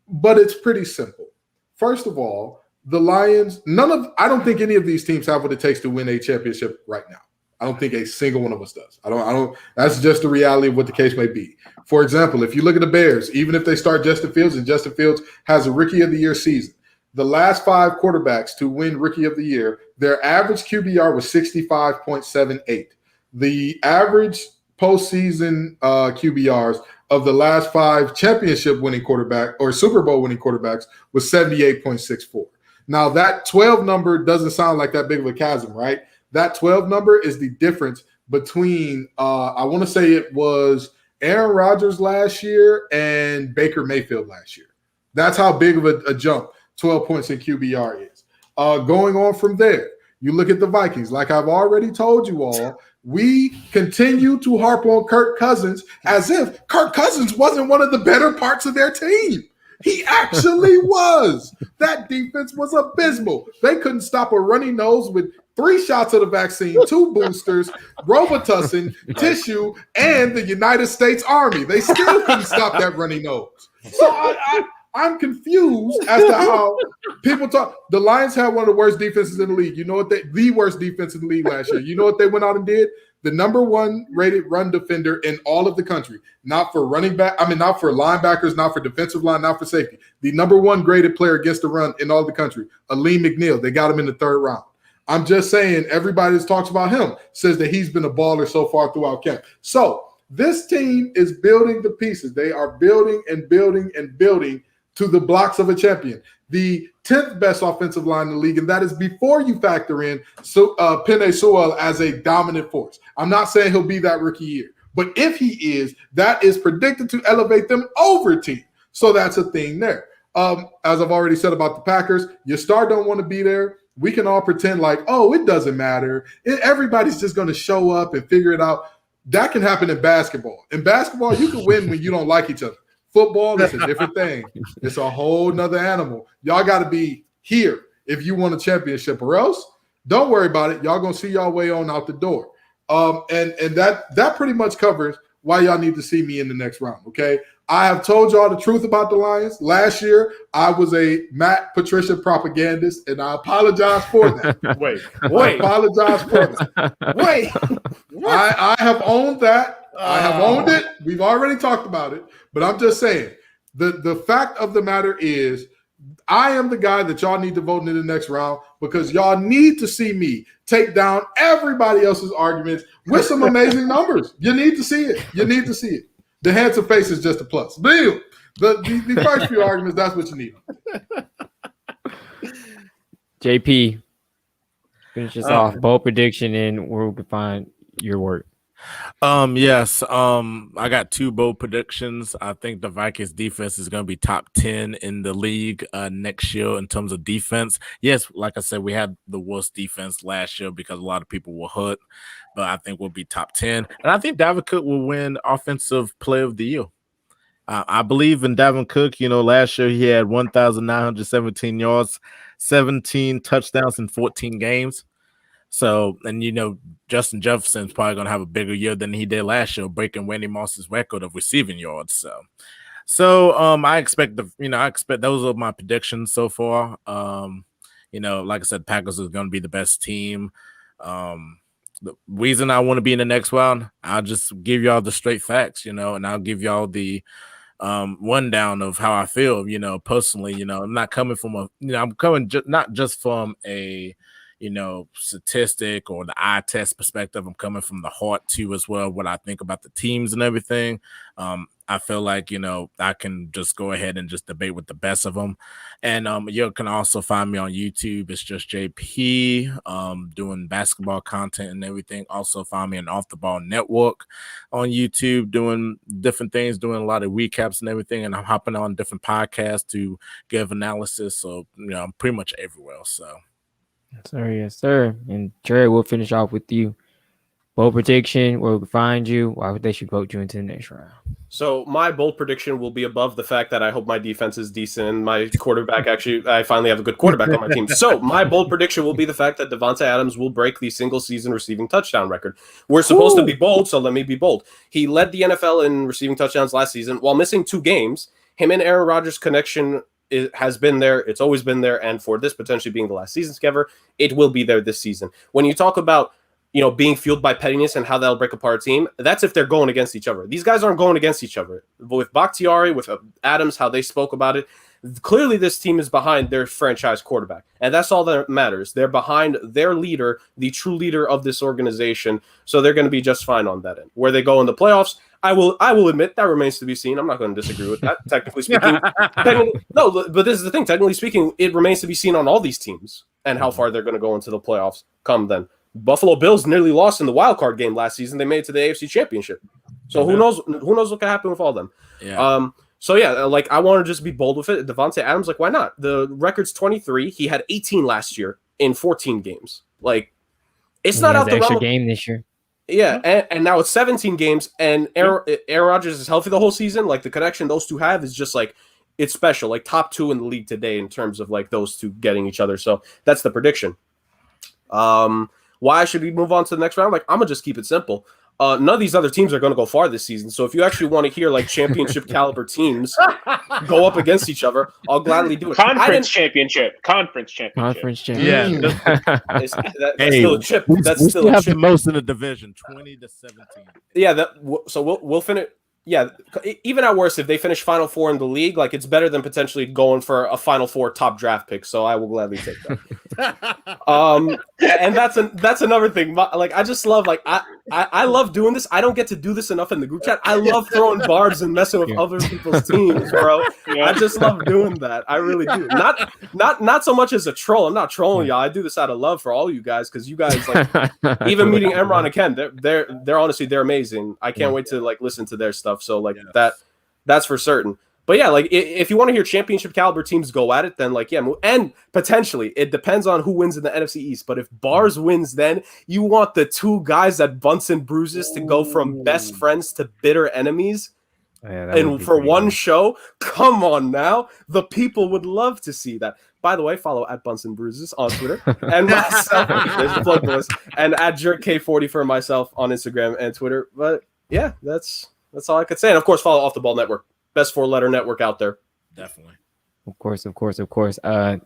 but it's pretty simple. First of all, the Lions, I don't think any of these teams have what it takes to win a championship right now. I don't think a single one of us does. I don't. That's just the reality of what the case may be. For example, if you look at the Bears, even if they start Justin Fields and Justin Fields has a Rookie of the Year season, the last 5 quarterbacks to win Rookie of the Year, their average QBR was 65.78. The average postseason QBRs of the last 5 championship winning quarterback or Super Bowl winning quarterbacks was 78.64. Now, that 12 number doesn't sound like that big of a chasm, right? That 12 number is the difference between, I want to say it was Aaron Rodgers last year and Baker Mayfield last year. That's how big of a jump 12 points in QBR is. Going on from there, you look at the Vikings. Like I've already told you all, we continue to harp on Kirk Cousins as if Kirk Cousins wasn't one of the better parts of their team. He actually was. That defense was abysmal. They couldn't stop a runny nose with 3 shots of the vaccine, 2 boosters, Robitussin, tissue, and the United States Army. They still couldn't stop that runny nose. So I'm confused as to how people talk. The Lions had one of the worst defenses in the league. You know what? The worst defense in the league last year. You know what they went out and did? The number 1 rated run defender in all of the country. Not for running back. I mean, not for linebackers, not for defensive line, not for safety. The number 1 graded player against the run in all of the country, Aleem McNeil. They got him in the 3rd round. I'm just saying, everybody that talks about him says that he's been a baller so far throughout camp. So this team is building the pieces. They are building and building and building to the blocks of a champion. The 10th best offensive line in the league, and that is before you factor in Penei Sewell as a dominant force. I'm not saying he'll be that rookie year, but if he is, that is predicted to elevate them over team. So that's a thing there. As I've already said about the Packers, your star don't want to be there. We can all pretend like, oh, it doesn't matter. Everybody's just going to show up and figure it out. That can happen in basketball. In basketball, you can win when you don't like each other. Football is a different thing. It's a whole nother animal. Y'all got to be here if you want a championship, or else don't worry about it. Y'all going to see y'all way on out the door. And that pretty much covers why y'all need to see me in the next round, okay? I have told y'all the truth about the Lions. Last year, I was a Matt Patricia propagandist, and I apologize for that. I apologize for that. I have owned that. I have owned it. We've already talked about it. But I'm just saying, the fact of the matter is, I am the guy that y'all need to vote in the next round, because y'all need to see me take down everybody else's arguments with some amazing numbers. You need to see it. You need to see it. The handsome face is just a plus. But anyway, the first few arguments, that's what you need. JP, finish us off. Bold prediction and where we can find your work. Yes. I got 2 bold predictions. I think the Vikings defense is going to be top 10 in the league next year in terms of defense. Yes, like I said, we had the worst defense last year because a lot of people were hurt, but I think we'll be top 10. And I think Dalvin Cook will win Offensive Player of the Year. I believe in Dalvin Cook. You know, last year he had 1,917 yards, 17 touchdowns in 14 games. So, and you know, Justin Jefferson's probably going to have a bigger year than he did last year, breaking Randy Moss's record of receiving yards. So I expect those are my predictions so far. You know, like I said, Packers is going to be the best team. The reason I want to be in the next round, I'll just give y'all the straight facts, you know, and I'll give y'all the rundown of how I feel, you know, personally. You know, I'm not coming from I'm coming not just from a statistic or the eye test perspective. I'm coming from the heart too as well, what I think about the teams and everything. I feel like, I can just go ahead and just debate with the best of them. And you can also find me on YouTube. It's just JP doing basketball content and everything. Also find me on Off the Ball Network on YouTube doing different things, doing a lot of recaps and everything. And I'm hopping on different podcasts to give analysis. So, I'm pretty much everywhere. So. Yes, sir. And Jared, we'll finish off with you. Bold prediction, where we can find you, why they should vote you into the next round. So my bold prediction will be above the fact that I hope my defense is decent. My quarterback, I finally have a good quarterback on my team. So my bold prediction will be the fact that Devontae Adams will break the single-season receiving touchdown record. We're supposed to be bold, so let me be bold. He led the NFL in receiving touchdowns last season while missing 2 games. Him and Aaron Rodgers' connection has been there. It's always been there. And for this potentially being the last season ever, it will be there this season. When you talk about, being fueled by pettiness and how that'll break apart a team, that's if they're going against each other. These guys aren't going against each other. But with Bakhtiari, with Adams, how they spoke about it, clearly this team is behind their franchise quarterback. And that's all that matters. They're behind their leader, the true leader of this organization. So they're going to be just fine on that end. Where they go in the playoffs, I will admit that remains to be seen. I'm not going to disagree with that. Technically speaking, no, but this is the thing. Technically speaking, it remains to be seen on all these teams and how far they're going to go into the playoffs come then. Buffalo Bills nearly lost in the wild card game last season. They made it to the AFC Championship. So who knows what can happen with all of them. Yeah. So yeah, like I want to just be bold with it. Devontae Adams, like why not? The record's 23. He had 18 last year in 14 games. Like it's not out the extra realm. game this year. Yeah, and now it's 17 games, and Aaron Rodgers is healthy the whole season. Like the connection those two have is just like it's special. Like top 2 in the league today in terms of like those two getting each other. So that's the prediction. Why should we move on to the next round? Like I'm gonna just keep it simple. None of these other teams are going to go far this season. So if you actually want to hear like championship caliber teams go up against each other, I'll gladly do it. Conference championship. Yeah. That's still a chip. That's we still a have chip. the most in the division, 20-17. Yeah. So we'll finish. Yeah, even at worst, if they finish Final Four in the league, like it's better than potentially going for a Final Four top draft pick. So I will gladly take that. And that's another thing. Like I just love I love doing this. I don't get to do this enough in the group chat. I love throwing barbs and messing with other people's teams, bro. I just love doing that. I really do. Not so much as a troll. I'm not trolling y'all. I do this out of love for all you guys because you guys like even meeting Emron and Ken. They're honestly they're amazing. I can't wait to like listen to their stuff. So like that's for certain. But yeah, like if you want to hear championship caliber teams go at it, then like yeah, and potentially it depends on who wins in the NFC East. But if Bars wins, then you want the 2 guys that bunts and bruises to go from best friends to bitter enemies. Yeah, and for one show, come on now, the people would love to see that. By the way, follow at Bunts and Bruises on Twitter and myself. There's the plug list, and at JerkK40 for myself on Instagram and Twitter. But yeah, that's all I could say. And of course, follow Off the Ball Network, best 4-letter network out there. Definitely. Of course. That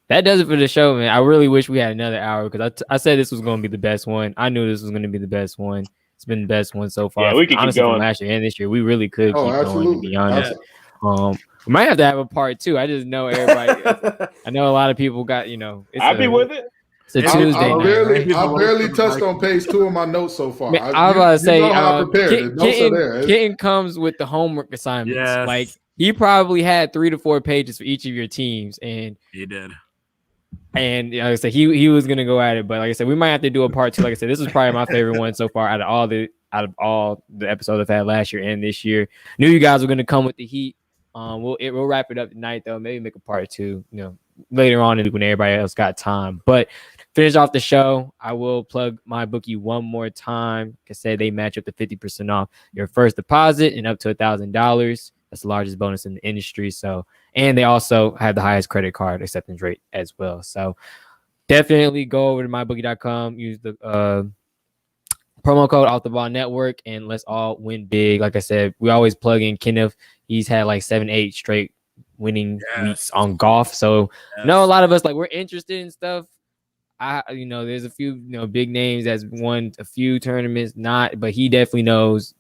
does it for the show, man. I really wish we had another hour because I said this was going to be the best one. I knew this was going to be the best one. It's been the best one so far. Yeah, we could honestly, keep going. from last year and this year. We really could keep going, to be honest. We might have to have a part 2. I just know everybody. I know a lot of people got, I'd be with it. It's a Tuesday night. I barely touched on page 2 of my notes so far. Man, I was about to say, Kitten comes with the homework assignments. Yes. Like he probably had 3 to 4 pages for each of your teams, and He did. And like I said, he was gonna go at it, but like I said, we might have to do a part 2. Like I said, this is probably my favorite one so far out of all the episodes I've had last year and this year. Knew you guys were gonna come with the heat. We'll wrap it up tonight though. Maybe make a part 2, later on when everybody else got time. But finish off the show, I will plug my bookie one more time. Like I said, they match up to 50% off your first deposit and up to $1,000. That's the largest bonus in the industry. So, and they also have the highest credit card acceptance rate as well. So definitely go over to mybookie.com, use the promo code Off the Ball Network, and let's all win big. Like I said, we always plug in Kenneth. He's had like 7-8 straight winning weeks on golf. So a lot of us we're interested in stuff. There's a few big names that's won a few tournaments, but he definitely knows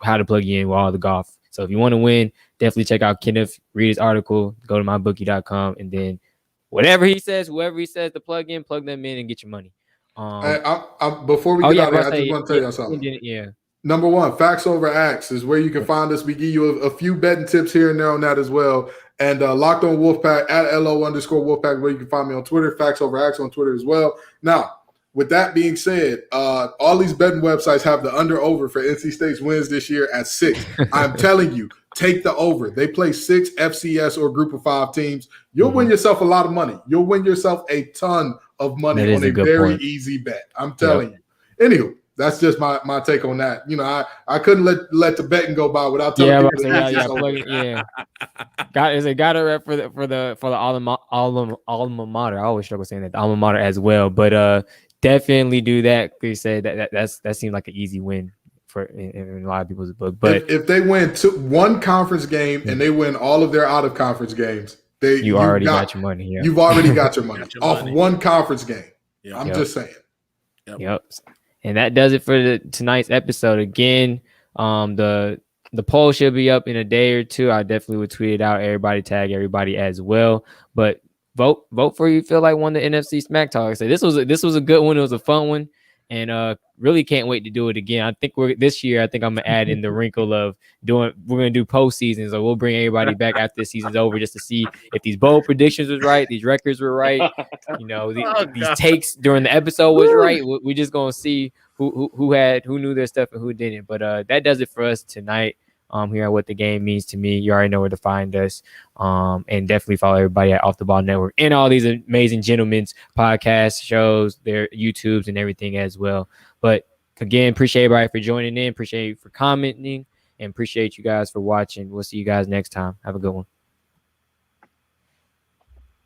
how to plug you in with all the golf. So if you want to win, definitely check out Kenneth, read his article, go to mybookie.com, and then whoever he says to plug them in and get your money. Before we get out of here, I just want to tell you something. Yeah. Number 1, Facts Over Acts is where you can find us. We give you a few betting tips here and there on that as well. And Locked On Wolfpack at LO_Wolfpack, where you can find me on Twitter. Facts Over Acts on Twitter as well. Now, with that being said, all these betting websites have the under/over for NC State's wins this year at 6. I'm telling you, take the over. They play 6 FCS or Group of 5 teams. You'll win yourself a lot of money. You'll win yourself a ton of money on a very easy bet. I'm telling you. Anywho, that's just my take on that. I couldn't let the betting go by without telling people. Got a rep for the alma mater. I always struggle saying that, the alma mater as well. But definitely do that. They say that seems like an easy win in a lot of people's book. But if they win one conference game and they win all of their out of conference games, you already got your money. Yeah. You've already got your money off one conference game. Yep. I'm just saying. Yep. And that does it for tonight's episode. Again, the poll should be up in a day or 2. I definitely would tweet it out. Everybody tag everybody as well. But vote for who you feel like won the NFC SmackTalk. So this was a good one. It was a fun one. and really can't wait to do it again. I think this year. I think I'm gonna add in the wrinkle of we're gonna do postseasons, so we'll bring everybody back after the season's over just to see if these bold predictions was right, these records were right, these takes during the episode was right. We're just gonna see who knew their stuff and who didn't. But that does it for us tonight. Here at What the Game Means to Me. You already know where to find us. And definitely follow everybody at Off the Ball Network and all these amazing gentlemen's podcast shows, their YouTubes and everything as well. But again, appreciate everybody for joining in. Appreciate you for commenting and appreciate you guys for watching. We'll see you guys next time. Have a good one.